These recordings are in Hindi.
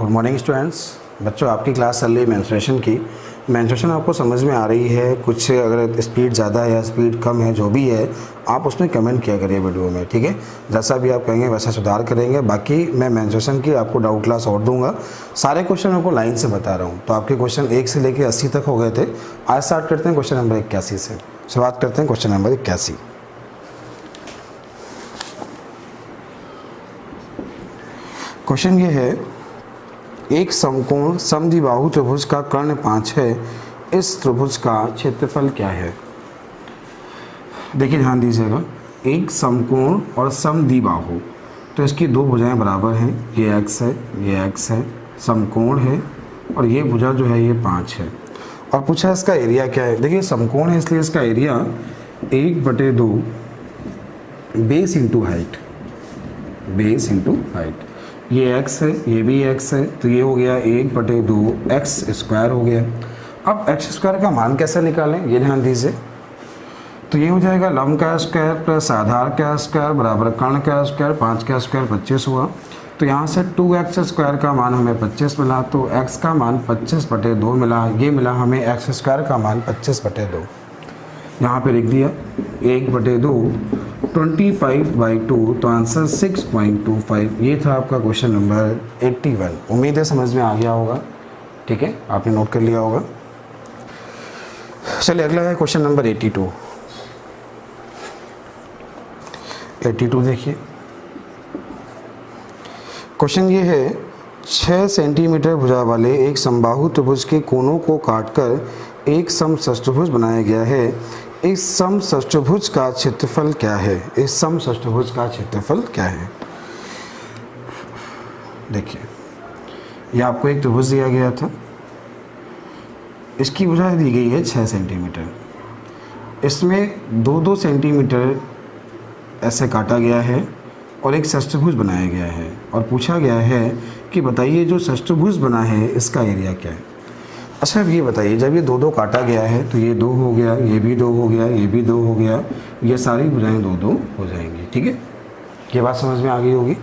Good morning students. बच्चों, आपकी क्लास चल रही है मेंस्ट्रुएशन की। मेंस्ट्रुएशन आपको समझ में आ रही है? कुछ अगर स्पीड ज़्यादा है या स्पीड कम है, जो भी है आप उसमें कमेंट किया करिए वीडियो में, ठीक है। जैसा भी आप कहेंगे वैसा सुधार करेंगे। बाकी मैं मेंस्ट्रुएशन की आपको डाउट क्लास और दूंगा। सारे क्वेश्चन आपको लाइन से बता रहा हूँ। तो आपके क्वेश्चन 1 से लेकर 80 तक हो गए थे। आज स्टार्ट करते हैं क्वेश्चन नंबर 81 से। शुरुआत करते हैं क्वेश्चन नंबर 81। क्वेश्चन ये है, एक समकोण समद्विबाहु त्रिभुज का कर्ण 5 है। इस त्रिभुज का क्षेत्रफल क्या है? देखिए ध्यान दीजिएगा, एक समकोण और समद्विबाहु, तो इसकी दो भुजाएं बराबर हैं। ये x है, ये x है, समकोण है और ये भुजा जो है ये 5 है। और पूछा इसका एरिया क्या है। देखिए समकोण है इसलिए इसका area 1/2 base into height, base into height. ये x है, ये भी x है, तो ये हो गया 1/2 x स्क्वायर हो गया। अब x स्क्वायर का मान कैसे निकालें, ये ध्यान दीजिए। तो ये हो जाएगा लंब का स्क्वायर प्लस आधार का स्क्वायर बराबर कर्ण का स्क्वायर। 5 का स्क्वायर 25 हुआ। तो यहाँ से 2x स्क्वायर का मान हमें 25 मिला, तो x का मान 25/2 मिला। ये मिला हमें x स्क्वायर का मान 25/2। यहाँ पे लिख दिया 1/2 25/2, तो आंसर 6.25। ये था आपका क्वेश्चन नंबर 81। उम्मीद है समझ में आ गया होगा, ठीक है, आपने नोट कर लिया होगा। चलिए अगला है क्वेश्चन नंबर 82। 82 देखिए, क्वेश्चन ये है, 6 सेंटीमीटर भुजा वाले एक समबाहु त्रिभुज के कोनों को काटकर एक समषष्ठभुज बनाया गया है। इस समषष्ठभुज का क्षेत्रफल क्या है? इस समषष्ठभुज का क्षेत्रफल क्या है? देखिए, ये आपको एक त्रिभुज दिया गया था। इसकी भुजा दी गई है 6 सेंटीमीटर। इसमें 2-2 सेंटीमीटर ऐसे काटा गया है और एक षष्ठभुज बनाया गया है। और पूछा गया है कि बताइए जो षष्ठभुज बना है इसका एरिया क्या है। अच्छा, अब ये बताइए, जब ये 2-2 काटा गया है तो ये 2 हो गया, ये भी 2 हो गया, ये भी 2 हो गया, ये सारी भुजाएं 2-2 हो जाएंगी, ठीक है। ये बात समझ में आ गई होगी।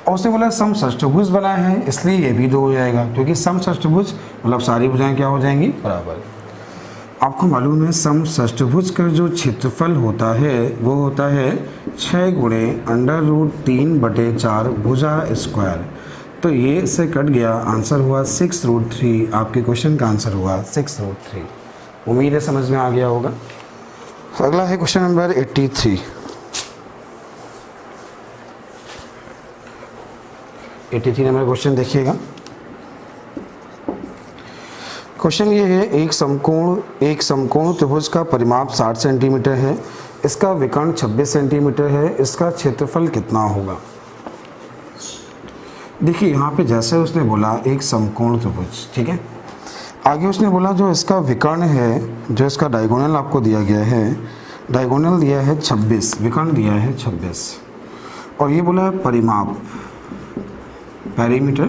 और उसने बोला समषष्ठभुज बना है इसलिए ये भी 2 हो जाएगा, क्योंकि समषष्ठभुज मतलब सारी भुजाएं क्या हो जाएंगी, बराबर। आपको मालूम है समषष्ठभुज का जो क्षेत्रफल होता है वो होता है 6 × √3/4 भुजा स्क्वायर। तो ये से कट गया, आंसर हुआ 6√3। आपके क्वेश्चन का आंसर हुआ 6√3। उम्मीद है समझ में आ गया होगा। अगला है क्वेश्चन नंबर 83। 83 नंबर क्वेश्चन देखिएगा। क्वेश्चन ये है, एक समकोण त्रिभुज का परिमाप 60 सेंटीमीटर है। इसका विकर्ण 26 सेंटीमीटर है। इसका क्षेत्रफल कितना होगा? देखिए यहाँ पे जैसे उसने बोला एक समकोण त्रिभुज, ठीक है। आगे उसने बोला जो इसका विकर्ण है, जो इसका डायगोनल आपको दिया गया है, डायगोनल दिया है 26, विकर्ण दिया है 26। और ये बोला है परिमाप, पेरीमीटर,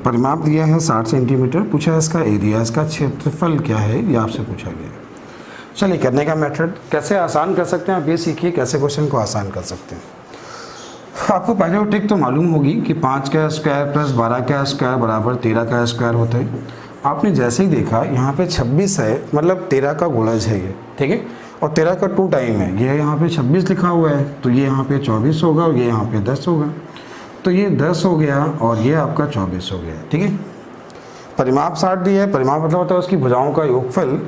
परिमाप दिया है 60 सेंटीमीटर। पूछा है इसका एरिया, इसका क्षेत्रफल क्या है, ये आपसे पूछा गया। चलिए करने का मेथड कैसे आसान कर सकते हैं आप ये सीखिए, कैसे क्वेश्चन को आसान कर सकते हैं। आपको पहले वो ट्रिक तो मालूम होगी कि 5 का स्क्वायर प्लस 12 का स्क्वायर बराबर 13 का स्क्वायर होता है। आपने जैसे ही देखा यहाँ पे 26 है, मतलब 13 का गुणज है ये, ठीक है। और 13 का 2 टाइम है, ये यहाँ पे 26 लिखा हुआ है, तो ये यहाँ पे 24 होगा और ये यहाँ पे 10 होगा। तो ये 10 हो गया और ये आपका 24 हो गया, ठीक है। परिमाप 60 दिया है, परिमाप मतलब होता है उसकी भुजाओं का योगफल।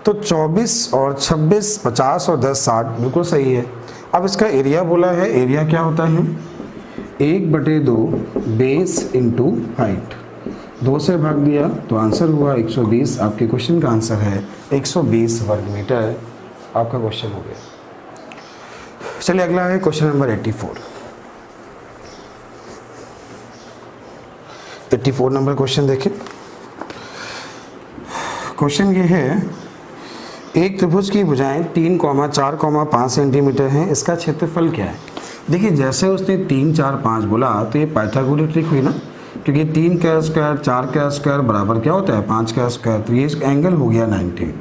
तो 24 और 26 50 और 10 60 बिल्कुल सही है। अब इसका एरिया बोला है, एरिया क्या होता है 1/2 बेस इंटू हाइट। 2 से भाग दिया तो आंसर हुआ 120। आपके क्वेश्चन का आंसर है 120 वर्ग मीटर। आपका क्वेश्चन हो गया। चलिए अगला है क्वेश्चन नंबर 84। 84 नंबर क्वेश्चन देखें। क्वेश्चन ये है, एक त्रिभुज की भुजाएं 3, 4, 5 सेंटीमीटर हैं। इसका क्षेत्रफल क्या है? देखिए जैसे उसने 3, 4, 5 बोला तो ये पाइथागोरस ट्रिक हुई ना, क्योंकि 3 का स्क्वायर 4 का स्क्वायर बराबर क्या होता है 5 का स्क्वायर। तो ये एंगल हो गया 90।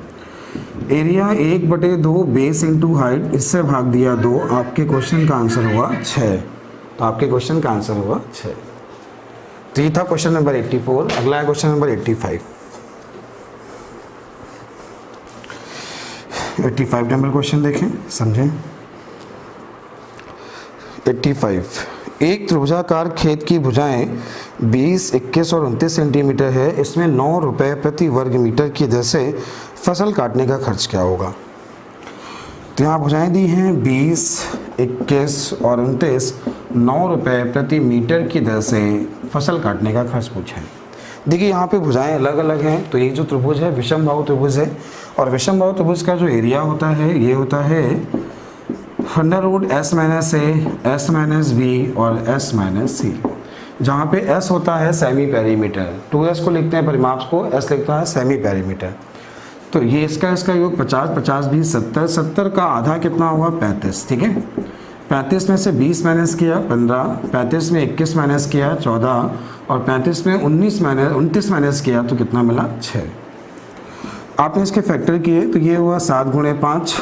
एरिया 1/2 बेस इंटू हाइट, इससे भाग दिया 2। आपके क्वेश्चन का आंसर हुआ 6। तो आपके क्वेश्चन का आंसर हुआ 6। तो ये था क्वेश्चन नंबर 84। अगला है क्वेश्चन नंबर 85। 85 नंबर क्वेश्चन देखें, समझें। 85, एक त्रिभुजाकार खेत की भुजाएं 20, 21 और 29 सेंटीमीटर है। इसमें 9 रुपये प्रति वर्ग मीटर की दर से फसल काटने का खर्च क्या होगा। तो यहाँ भुजाएं दी हैं 20, 21 और 29, 9 रुपये प्रति मीटर की दर से फसल काटने का खर्च पूछा है। देखिए यहाँ पे भुजाएं अलग अलग हैं। तो ये जो त्रिभुज है विषमबाहु त्रिभुज है, और विषमबाहु त्रिभुज का जो एरिया होता है ये होता है √s - a, s - b और s - c, जहाँ पे s होता है सेमी पेरीमीटर, 2s को लिखते हैं परिमाप को, s लिखता है सेमी पेरीमीटर। तो ये इसका योग 50, 50, 20, 70, 70 का आधा कितना हुआ 35, ठीक है। 35 में से 20 माइनस किया 15, 35 में 21 माइनस किया 14 और 35 में 29 माइनस किया तो कितना मिला 6। आपने इसके फैक्टर किए तो ये हुआ 7 × 5,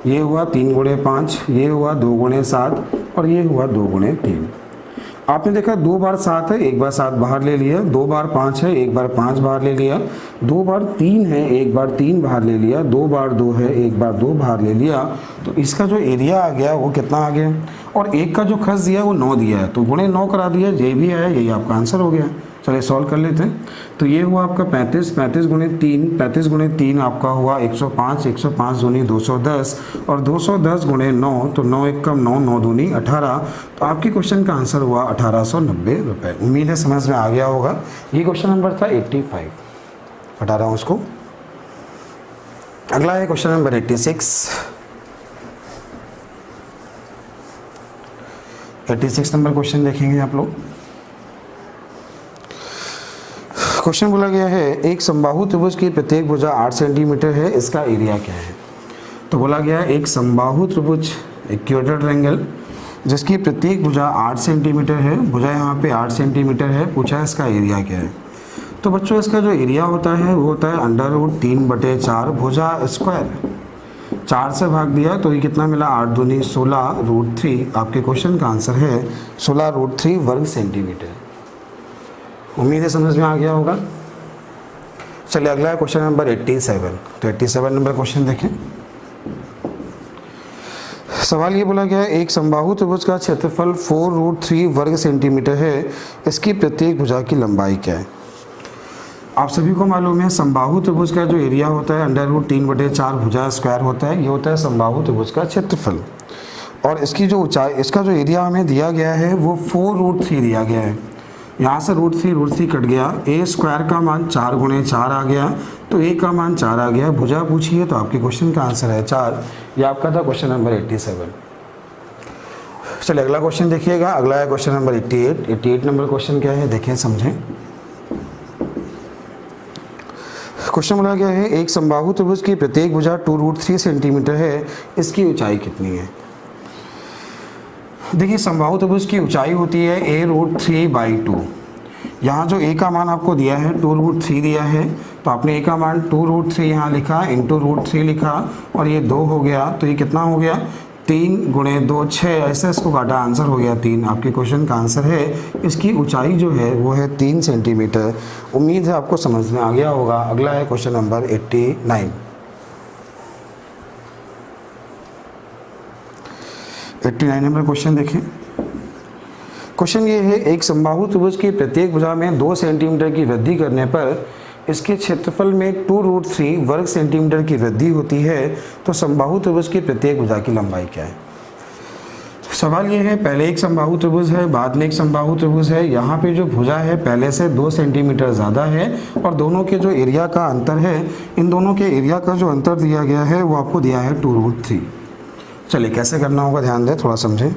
ये हुआ 3 × 5, ये हुआ 2 × 7 और ये हुआ 2 × 3। आपने देखा 2 बार 7 है, 1 बार 7 बाहर ले लिया, 2 बार 5 है, 1 बार 5 बाहर ले लिया, 2 बार 3 है, 1 बार 3 बाहर ले लिया, 2 बार 2 है, 1 बार 2 बाहर ले लिया। तो इसका जो एरिया आ गया वो कितना आ गया, और एक का जो खर्च दिया वो 9 दिया है तो गुणे 9 करा दिया, ये भी है, यही आपका आंसर हो गया। चलिए सॉल्व कर लेते हैं। तो ये हुआ आपका 35, 35 × 3, 35 × 3 आपका हुआ 105, 105 दूनी 210 और 210 × 9, तो 9 1 कम 9, 9 दूनी 18। तो आपके क्वेश्चन का आंसर हुआ 1890 रुपये। उम्मीद है समझ में आ गया होगा। ये क्वेश्चन नंबर था 85, हटा रहा हूँ उसको। अगला है क्वेश्चन नंबर 86। 86 नंबर क्वेश्चन देखेंगे आप लोग। क्वेश्चन बोला गया है एक समबाहु त्रिभुज की प्रत्येक भुजा 8 सेंटीमीटर है, इसका एरिया क्या है। तो बोला गया एक समबाहु त्रिभुज, एक क्वाड्रेंट ट्रायंगल जिसकी प्रत्येक भुजा 8 सेंटीमीटर है, भुजा यहाँ पे 8 सेंटीमीटर है, पूछा है इसका एरिया क्या है। तो बच्चों इसका जो एरिया होता है वो होता है √3/4 भुजा स्क्वायर, 4 से भाग दिया तो ये कितना मिला 8 दूनी 16 √3। आपके क्वेश्चन का आंसर है 16 √3 वर्ग सेंटीमीटर। उम्मीद है समझ में आ गया होगा। चलिए अगला है क्वेश्चन नंबर 87। तो 87 नंबर क्वेश्चन देखें। सवाल ये बोला गया है एक समबाहु त्रिभुज का क्षेत्रफल 4√3 वर्ग सेंटीमीटर है, इसकी प्रत्येक भुजा की लंबाई क्या है। आप सभी को मालूम है समबाहु त्रिभुज का जो एरिया होता है √3/4 भुजा स्क्वायर होता है, ये होता है समबाहु त्रिभुज का क्षेत्रफल। और इसकी जो ऊंचाई, इसका जो एरिया हमें दिया गया है वो 4√3 दिया गया है। यहाँ से √3 कट गया, a स्क्वायर का मान 4 × 4 आ गया, तो a का मान 4 आ गया। भुजा पूछिए तो आपके क्वेश्चन का आंसर है 4। ये आपका था क्वेश्चन नंबर 87। चलिए अगला क्वेश्चन देखिएगा। अगला है क्वेश्चन नंबर 88। 88 नंबर क्वेश्चन क्या है देखें समझें। क्वेश्चन बोला गया है एक समबाहु त्रिभुज की प्रत्येक भुजा 2√3 सेंटीमीटर है, इसकी ऊंचाई कितनी है। देखिए समबाहु त्रिभुज की ऊंचाई होती है a√3/2। यहाँ जो a का मान आपको दिया है 2√3 दिया है, तो आपने a का मान 2√3 यहाँ लिखा, इंटू √3 लिखा और ये 2 हो गया, तो ये कितना हो गया 3 × 2 6, ऐसे इसको काटा, आंसर हो गया 3। आपके क्वेश्चन का आंसर है इसकी ऊंचाई जो है वो है 3 सेंटीमीटर। उम्मीद है आपको समझ में आ गया होगा। अगला है क्वेश्चन नंबर 89। 89 नंबर क्वेश्चन देखें। क्वेश्चन ये है एक समबाहु त्रिभुज की प्रत्येक भुजा में 2 सेंटीमीटर की वृद्धि करने पर इसके क्षेत्रफल में 2√3 वर्ग सेंटीमीटर की वृद्धि होती है, तो समबाहु त्रिभुज की प्रत्येक भुजा की लंबाई क्या है। सवाल ये है पहले एक समबाहु त्रिभुज है, बाद में एक समबाहु त्रिभुज है, यहाँ पे जो भुजा है पहले से 2 सेंटीमीटर ज़्यादा है और दोनों के जो एरिया का अंतर है, इन दोनों के एरिया का जो अंतर दिया गया है वो आपको दिया है 2√3। चलिए कैसे करना होगा ध्यान दें, थोड़ा समझें।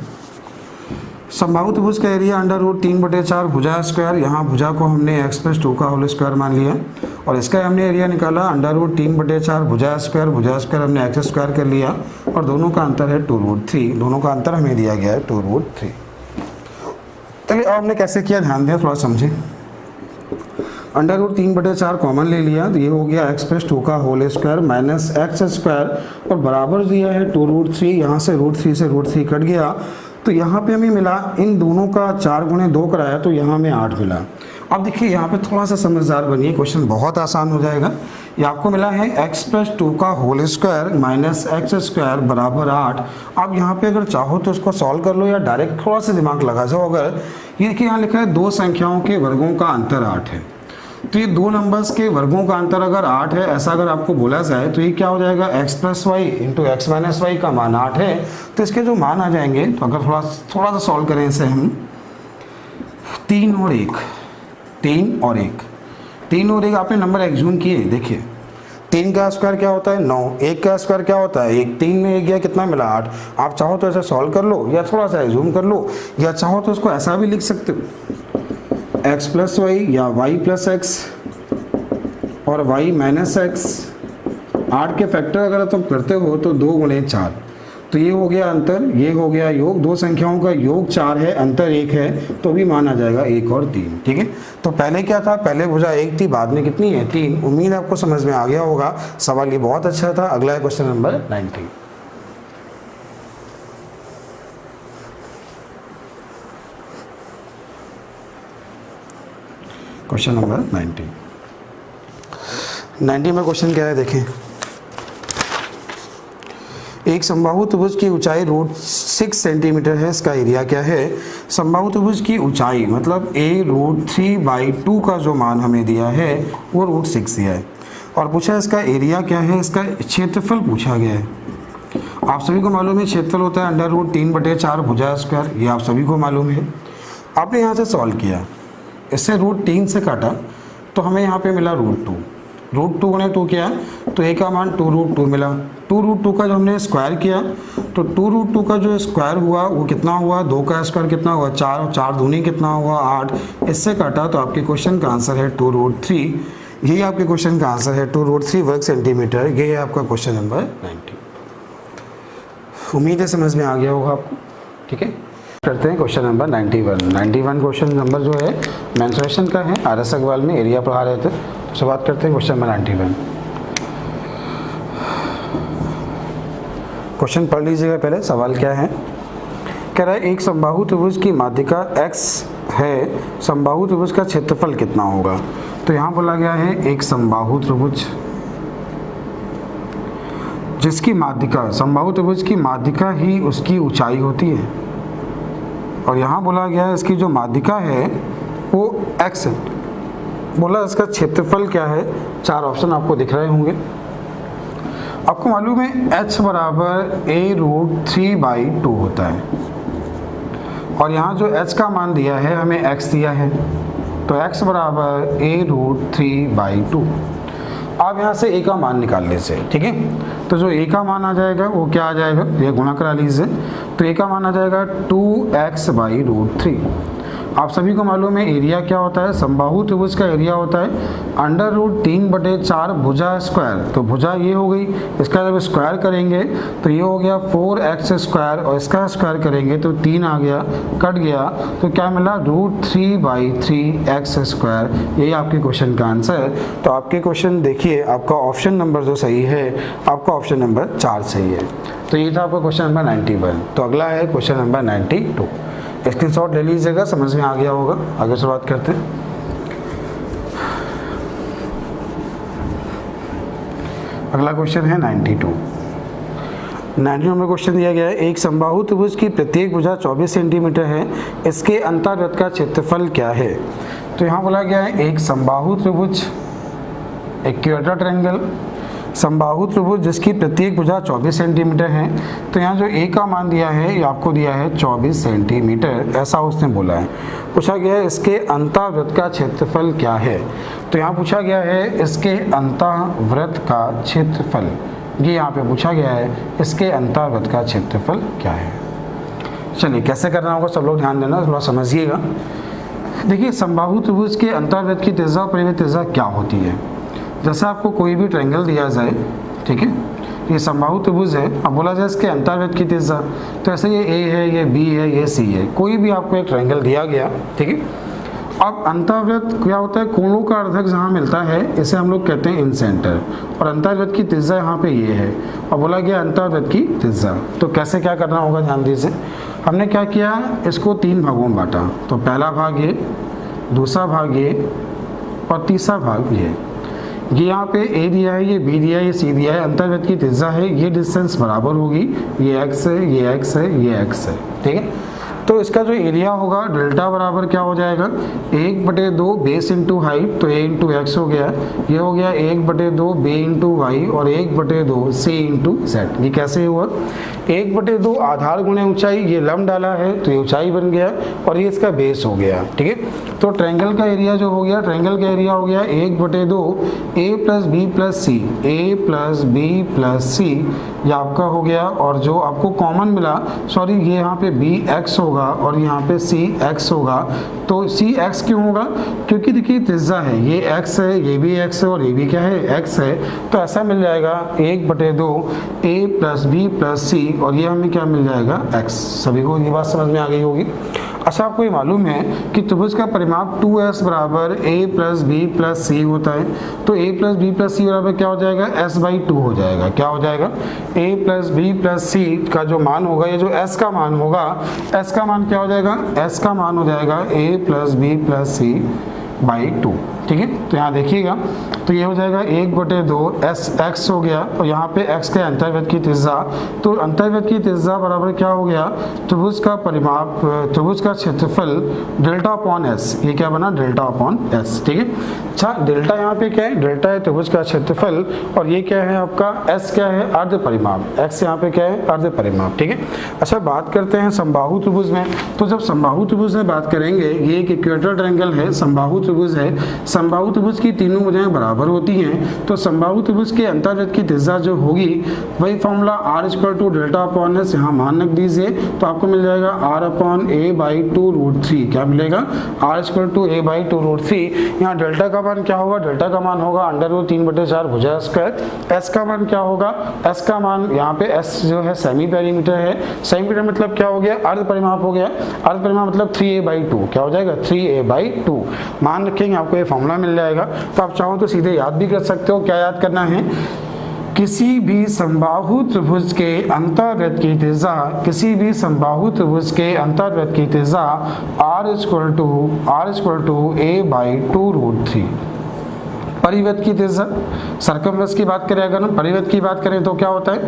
समबाहु त्रिभुज का एरिया √3/4 भुजा स्क्वायर, यहाँ भुजा को हमने x+2 का होल स्क्वायर मान लिया और इसका हमने एरिया निकाला √3/4 भुजा स्क्वायर हमने x स्क्वायर कर लिया और दोनों का अंतर है 2√3। दोनों का अंतर हमें दिया गया है 2√3। चलिए अब हमने कैसे किया ध्यान दें, थोड़ा समझें। √3/4 कॉमन ले लिया तो ये हो गया x+2 का whole square minus x square और बराबर दिया है 2√3। यहाँ से √3 से √3 कट गया तो यहाँ पे हमें मिला इन दोनों का 4 गुणे 2 कराया तो यहाँ हमें 8 मिला। अब देखिए यहाँ पे थोड़ा सा समझदार बनिए, क्वेश्चन बहुत आसान हो जाएगा। ये आपको मिला है x+2 का whole square minus X square बराबर 8। अब यहाँ पे अगर चाहो तो इसको सॉल्व कर लो या डायरेक्ट थोड़ा सा दिमाग लगा जाओ। अगर ये देखिए यहाँ लिखा है 2 संख्याओं के वर्गों का अंतर 8 है, तो ये 2 नंबर्स के वर्गों का अंतर अगर 8 है, ऐसा अगर आपको बोला जाए तो ये क्या हो जाएगा, x+y into x minus Y का मान 8 है। तो इसके जो मान आ जाएंगे, तो अगर थोड़ा सा सॉल्व करें इसे हम, 3 और 1, 3 और 1, 3 और 1 आपने नंबर एग्ज्यूम किए। देखिए 3 का स्क्वायर क्या होता है 9, 1 का स्क्वायर क्या होता है 1, 3 में 1 गया कितना मिला 8। आप चाहो तो ऐसे सॉल्व कर लो या थोड़ा सा एग्ज्यूम कर लो, या चाहो तो इसको ऐसा भी लिख सकते हो x+y या y+x और y माइनस एक्स। 8 के फैक्टर अगर तुम करते हो तो 2 गुणे 4, तो ये हो गया अंतर, ये हो गया योग। 2 संख्याओं का योग 4 है, अंतर 1 है, तो भी मान आ जाएगा 1 और 3। ठीक है, तो पहले क्या था, पहले भुजा 1 थी, बाद में कितनी है 3। उम्मीद आपको समझ में आ गया होगा। सवाल ये बहुत अच्छा था। अगला है क्वेश्चन नंबर 90। क्वेश्चन नंबर 90 में क्वेश्चन क्या है देखें। एक समबाहु त्रिभुज की ऊंचाई √6 सेंटीमीटर है, इसका एरिया क्या है। समबाहु त्रिभुज की ऊंचाई मतलब a√3/2 का जो मान हमें दिया है वो √6 दिया है, और पूछा इसका एरिया क्या है, इसका क्षेत्रफल पूछा गया है। आप सभी को मालूम है क्षेत्रफल होता है √3/4 भुजा स्क्वायर, ये आप सभी को मालूम है। आपने यहाँ से सॉल्व किया, इससे √3 से काटा तो हमें यहाँ पे मिला √2। √2 गुणे 2 किया तो a का मान 2√2 मिला। 2√2 का जो हमने स्क्वायर किया तो 2√2 का जो स्क्वायर हुआ वो कितना हुआ, 2 का स्क्वायर कितना हुआ 4, और 4 दूनी कितना हुआ 8। इससे काटा तो आपके क्वेश्चन का आंसर है 2√3। यही आपके क्वेश्चन का आंसर है 2√3 वर्ग सेंटीमीटर। ये है आपका क्वेश्चन नंबर 90। उम्मीद है समझ में आ गया होगा आपको। ठीक है, करते हैं क्वेश्चन नंबर 91 क्वेश्चन नंबर जो है मेंसुरेशन का है, RS अग्रवाल में एरिया पढ़ा रहे थे। तो शुरुआत करते हैं क्वेश्चन नंबर 91। क्वेश्चन पढ़ लीजिएगा पहले। सवाल क्या है, कह रहा है एक समबाहु त्रिभुज की माध्यिका x है, समबाहु त्रिभुज का क्षेत्रफल कितना होगा। तो यहाँ बोला गया है एक समबाहु त्रिभुज जिसकी माध्यिका, समबाहु त्रिभुज की माध्यिका ही उसकी ऊंचाई होती है, और यहाँ बोला गया है इसकी जो माध्यिका है वो x है। बोला इसका क्षेत्रफल क्या है, 4 ऑप्शन आपको दिख रहे होंगे। आपको मालूम है h बराबर a√3/2 होता है, और यहाँ जो h का मान दिया है हमें x दिया है, तो x बराबर a√3/2। आप यहाँ से a का मान निकाल लीजिए। ठीक है, तो जो a का मान आ जाएगा वो क्या आ जाएगा, ये गुणा करा लीजिए, तो a का मान आ जाएगा 2x/√3। आप सभी को मालूम है एरिया क्या होता है, समबाहु त्रिभुज का एरिया होता है √3/4 भुजा स्क्वायर। तो भुजा ये हो गई, इसका जब स्क्वायर करेंगे तो ये हो गया 4x स्क्वायर, और इसका स्क्वायर करेंगे तो 3 आ गया, कट गया, तो क्या मिला √3/3x स्क्वायर। यही आपके क्वेश्चन का आंसर है। तो आपके क्वेश्चन देखिए, आपका ऑप्शन नंबर जो सही है, आपका ऑप्शन नंबर 4 सही है। तो ये था आपका क्वेश्चन नंबर 91। तो अगला है क्वेश्चन नंबर 92। स्क्रीनशॉट ले लीजिएगा, समझ में आ गया होगा। आगे शुरुआत करते हैं। अगला क्वेश्चन है 92 में क्वेश्चन दिया गया है एक समबाहु त्रिभुज की प्रत्येक भुजा 24 सेंटीमीटर है, इसके अंतर्वृत्त का क्षेत्रफल क्या है। तो यहाँ बोला गया है एक समबाहु त्रिभुज, इक्विलैटरल ट्रायंगल, समबाहु त्रिभुज जिसकी प्रत्येक भुजा 24 सेंटीमीटर है। तो यहाँ जो a का मान दिया है ये आपको दिया है 24 सेंटीमीटर, ऐसा उसने बोला है। पूछा गया है इसके अंतःवृत्त का क्षेत्रफल क्या है। तो यहाँ पूछा गया है इसके अंतःवृत्त का क्षेत्रफल, ये यहाँ पे पूछा गया है इसके अंतःवृत्त का क्षेत्रफल क्या है। चलिए कैसे करना होगा सब लोग ध्यान देना, थोड़ा समझिएगा। देखिए समबाहु त्रिभुज के अंतःवृत्त की त्रिज्या और परिमित त्रिज्या क्या होती है। जैसे आपको कोई भी ट्रायंगल दिया जाए, ठीक है, ये समबाहु त्रिभुज है, अब बोला जाए इसके अंतर्वृत्त की त्रिज्या, तो ऐसे ये A है, ये B है, ये C है, कोई भी आपको एक ट्रायंगल दिया गया, ठीक है, अब अंतर्वृत्त क्या होता है, कोणों का अर्धक जहाँ मिलता है इसे हम लोग कहते हैं इन सेंटर, और अंतर्वृत्त की त्रिज्या यहाँ पे ये है, और बोला गया अंतर्वृत्त की त्रिज्या। तो कैसे क्या करना होगा ध्यान दीजिए। हमने क्या किया, इसको 3 भागों में बांटा। तो पहला भाग ये, दूसरा भाग ये, और तीसरा भाग ये यहाँ पे ए दिया है, ये बी दिया है, ये सी दिया है, अंतर्वृत्त की त्रिज्या है, ये डिस्टेंस बराबर होगी, ये x है, ये x है, ये x है, ठीक है। तो इसका जो एरिया होगा डेल्टा बराबर क्या हो जाएगा, 1/2 बेस इंटू हाइट, तो a इंटू एक्स हो गया, ये हो गया 1/2 बे इंटू वाई और 1/2 सी इंटू जेड। ये कैसे हुआ, 1/2 आधार गुणे ऊंचाई, ये लंब डाला है तो ये ऊंचाई बन गया, और ये इसका बेस हो गया, ठीक है। तो ट्रायंगल का एरिया जो हो गया, ट्रायंगल का एरिया हो गया 1/2 a plus B plus C, A plus B plus C, ये आपका हो गया। और जो आपको कॉमन मिला, सॉरी ये यहाँ पे बी एक्स होगा और यहाँ पे सी एक्स होगा। तो सी एक्स क्यों होगा, क्योंकि देखिए त्रिज्या है, ये x है, ये भी x है और ये भी क्या है x है। तो ऐसा मिल जाएगा 1/2 a प्लस बी प्लस सी, और ये हमें क्या मिल जाएगा x। सभी को ये बात समझ में आ गई होगी। अच्छा, आपको ये मालूम है कि त्रिभुज का परिमाप 2s बराबर a प्लस बी प्लस सी होता है। तो a प्लस बी प्लस सी बराबर क्या हो जाएगा, s/2 हो जाएगा। क्या हो जाएगा, a प्लस बी प्लस सी का जो मान होगा, ये जो s का मान होगा, s का मान क्या हो जाएगा, s का मान हो जाएगा a plus B plus C by 2, ठीक है। तो यहाँ देखिएगा, तो ये हो जाएगा 1/2 x हो गया, और यहाँ पे x का अंतर्वृत्त की त्रिज्या। तो अंतर्वृत्त की त्रिज्या बराबर क्या हो गया, त्रिभुज का परिमाप, त्रिभुज का क्षेत्रफल डेल्टा अपॉन s, ये क्या बना, डेल्टा अपॉन s, ठीक है। अच्छा, डेल्टा यहाँ पे क्या है, डेल्टा है त्रिभुज का क्षेत्रफल, और ये क्या है आपका s क्या है, अर्ध परिमाप, x यहाँ पे क्या है, अर्ध परिमाप, ठीक है। अच्छा, बात करते हैं समबाहु त्रिभुज में। तो जब समबाहु त्रिभुज में बात करेंगे, ये एक इक्वेटर ट्रायंगल है, समबाहु त्रिभुज है। समबाहु त्रिभुज की तीनों भुजाएं बराबर होती हैं। तो समबाहु त्रिभुज के अंतर्वृत्त की त्रिज्या जो होगी, वही formula r = delta upon s यहाँ मान रख दीजिए। तो आपको मिल जाएगा r/a/2√3। क्या मिलेगा, r=a/2√3। यहाँ डेल्टा का मान क्या होगा, डेल्टा का मान होगा √3/4 भुजा स्क्वायर। s का मान क्या होगा, s का मान यहाँ पे s जो है सेमी पेरीमीटर है। सेमी पेरीमीटर मतलब क्या हो गया, अर्ध परिमाप हो गया। अर्ध परिमाप मतलब 3a/2, क्या हो जाएगा, 3a/2 मान रखेंगे, आपको ये फॉर्मूला मिल जाएगा। तो आप चाहो तो सीधे याद भी कर सकते हो। क्या याद करना है, किसी भी समबाहु त्रिभुज के अंतर्वृत्त की त्रिज्या, किसी भी समबाहु त्रिभुज के अंतर्वृत्त की त्रिज्या r a/2√3। परिवृत्त की त्रिज्या, सर्कमफ्लेक्स की बात करें, अगर हम परिवृत्त की बात करें तो क्या होता है,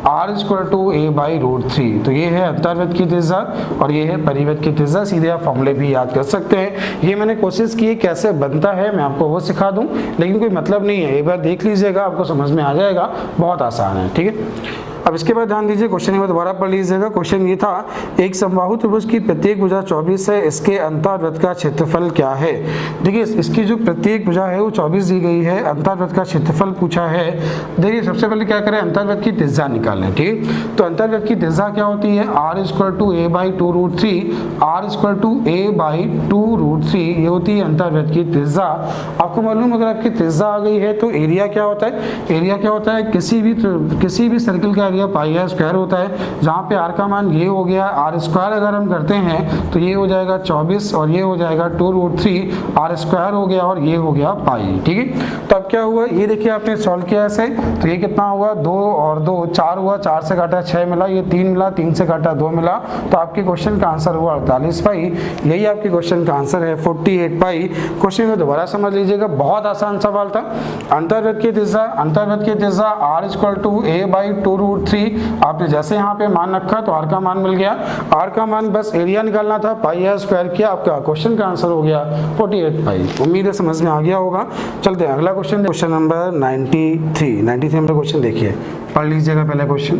r a/√3। तो ये है अंतर्वृत्त की त्रिज्या और ये है परिवृत्त की त्रिज्या। सीधे आप फॉर्मूले भी याद कर सकते हैं। ये मैंने कोशिश की कैसे बनता है मैं आपको वो सिखा दूं, लेकिन कोई मतलब नहीं है, एक बार देख लीजिएगा, आपको समझ में आ जाएगा, बहुत आसान है, ठीक है। अब इसके बाद ध्यान दीजिए, क्वेश्चन एक बार दोबारा पढ़ लीजिएगा। क्वेश्चन ये था, एक समबाहु त्रिभुज की प्रत्येक भुजा 24 है, इसके अंतर्वृत्त का क्षेत्रफल क्या है। देखिए, इसकी जो प्रत्येक भुजा है वो 24 दी गई है, अंतर्वृत्त का क्षेत्रफल पूछा है। देखिए, सबसे पहले क्या करें, अंतर्वृत्त की त्रिज्या निकालें, ठीक। तो अंतर्वृत्त की त्रिज्या क्या होती है, r = a/2√3। r = a/2√3 ये होती है अंतर्वृत्त की त्रिज्या। आपको मालूम, अगर आपकी त्रिज्या आ गई है तो एरिया क्या होता है, एरिया क्या होता है, किसी भी सर्किल का πr² होता है, जहाँ पे r का मान ये हो गया, r² अगर हम करते हैं तो ये हो जाएगा 24 और ये हो जाएगा 2√3, r² हो गया और ये हो गया पाई, ठीक है। तो अब क्या हुआ, ये देखिए आपने सॉल्व किया ऐसे, तो ये कितना होगा, 2 और 2 4 हुआ, 4 से काटा 6 मिला, ये 3 मिला, 3 से काटा 2 मिला। तो आपके क्वेश्चन का आंसर हुआ 48 पाई। यही आपके क्वेश्चन का आंसर है 48 पाई। क्वेश्चन को दोबारा समझ लीजिएगा, बहुत आसान सवाल था। अंतर्वृत्त की त्रिज्या, अंतर्वृत्त की त्रिज्या r = a/2√3। आपने जैसे यहाँ पे मान रखा तो r का मान मिल गया, r का मान बस एरिया निकालना था, πr² किया, आपका क्वेश्चन का आंसर हो गया 48 पाई। उम्मीद है समझ में आ गया होगा। चलते हैं अगला question, question number 93 number question देखिए, पढ़ लीजिएगा पहले क्वेश्चन।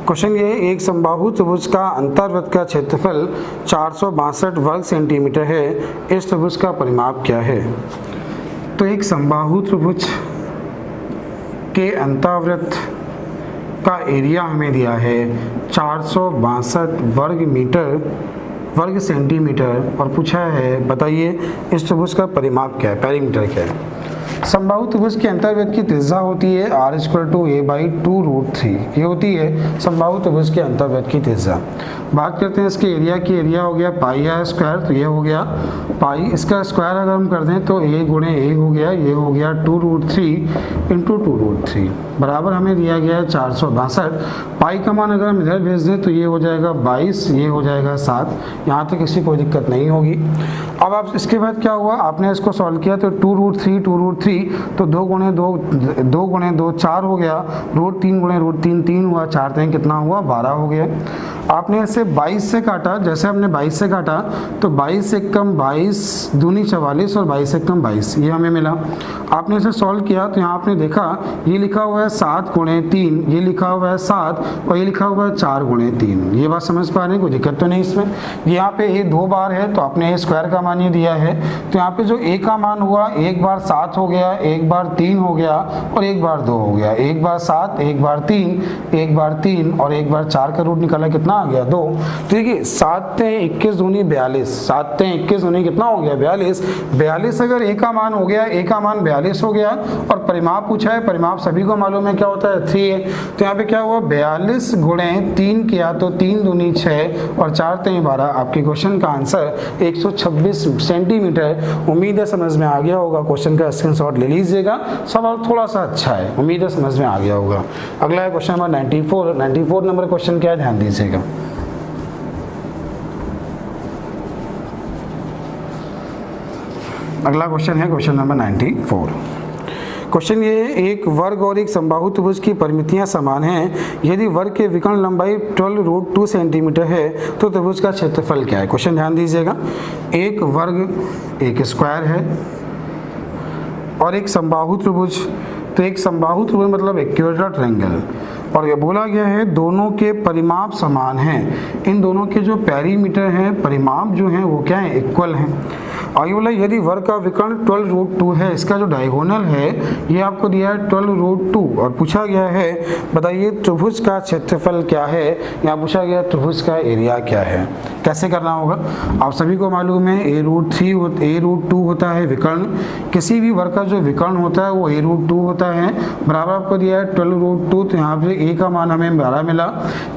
क्वेश्चन ये, एक समबाहु त्रिभुज का अंतर्वृत्त का क्षेत्रफल 462 वर्ग सेंटीमीटर है, इस त्रिभुज का परिमाप क्या है। तो एक समबाहु त्रिभुज के अंतर्वृत्त का एरिया हमें दिया है 462 वर्ग सेंटीमीटर और पूछा है बताइए इस त्रिभुज का परिमाप क्या है, पेरीमीटर क्या है। समबाहु त्रिभुज के अंतर्वृत्त की त्रिज्या होती है r = a/2√3। ये होती है समबाहु त्रिभुज के अंतर्वृत्त की त्रिज्या। बात करते हैं इसके एरिया की। एरिया हो गया पाई आर स्क्वायर, तो ये हो गया पाई, इसका स्क्वायर अगर हम कर दें तो a गुणे a हो गया, ये हो गया 2√3 इंटू 2√3 बराबर हमें दिया गया है 462। पाई का मान अगर हम इधर भेज दें तो ये हो जाएगा 22, ये हो जाएगा 7। यहाँ तक किसी कोई दिक्कत नहीं होगी। अब आप इसके बाद क्या हुआ, आपने इसको सॉल्व किया तो 2√3 तो 2 गुणे 2 4 हो गया, √3 गुणे √3 3 हुआ, 4 3 कितना हुआ 12 हो गया। आपने इसे 22 से काटा, जैसे हमने 22 से काटा तो 22 से कम 22 दूनी 44 और 22 से कम 22, ये हमें मिला। आपने इसे सॉल्व किया तो यहाँ आपने देखा ये लिखा हुआ है 7 गुणे 3, ये लिखा हुआ है 7 और ये लिखा हुआ है 4 गुणे 3। ये बात समझ पा रहे हैं, कोई दिक्कत तो नहीं इसमें। यहाँ पे ये 2 बार है तो आपने ये स्क्वायर का मान ये दिया है, तो यहाँ पे जो a का मान हुआ एक बार 7 हो गया, एक बार 3 हो गया और एक बार 2 हो गया। एक बार 7, एक बार 3, एक बार 3 और एक बार 4 का रूट निकाला, कितना आ गया 2। ठीक है, 7 × 21 दूनी 42, 7 × 21 दूनी कितना हो गया 42। 42 अगर a का मान हो गया, a का मान 42 हो गया और परिमाप पूछा है, परिमाप सभी को मालूम है क्या होता है 3 है। तो यहाँ पे क्या हुआ 42 गुणे 3 किया तो 3 दूनी 6 और 4 3 12। आपके क्वेश्चन का आंसर 126 सेंटीमीटर। उम्मीद है समझ में आ गया होगा। क्वेश्चन का स्क्रीनशॉट ले लीजिएगा, सवाल थोड़ा सा अच्छा है, उम्मीद है समझ में आ गया होगा। अगला है क्वेश्चन नंबर 94 नंबर क्वेश्चन क्या है, ध्यान दीजिएगा। अगला क्वेश्चन है क्वेश्चन नंबर 94। क्वेश्चन ये, एक वर्ग और एक समबाहु त्रिभुज की परिमितियां समान हैं। यदि वर्ग के विकर्ण लंबाई 12√2 सेंटीमीटर है तो त्रिभुज का क्षेत्रफल क्या है। क्वेश्चन ध्यान दीजिएगा। एक वर्ग एक स्क्वायर है और एक समबाहु त्रिभुज, तो एक समबाहु त्रिभुज मतलब इक्विलैटरल ट्रायंगल, और ये बोला गया है दोनों के परिमाप समान हैं। इन दोनों के जो पेरीमीटर हैं, परिमाप जो हैं वो क्या है इक्वल हैं। आगे बोला यदि वर्ग का विकर्ण 12√2 है, इसका जो डायगोनल है ये आपको दिया है 12√2 और पूछा गया है बताइए त्रिभुज का क्षेत्रफल क्या है। यहाँ पूछा गया त्रिभुज का एरिया क्या है। कैसे करना होगा, आप सभी को मालूम है a√2 होता है विकर्ण। किसी भी वर्ग का जो विकर्ण होता है वो a√2 होता है। बराबर आपको दिया है 12√2, तो यहाँ पे a का मान हमें 12 मिला।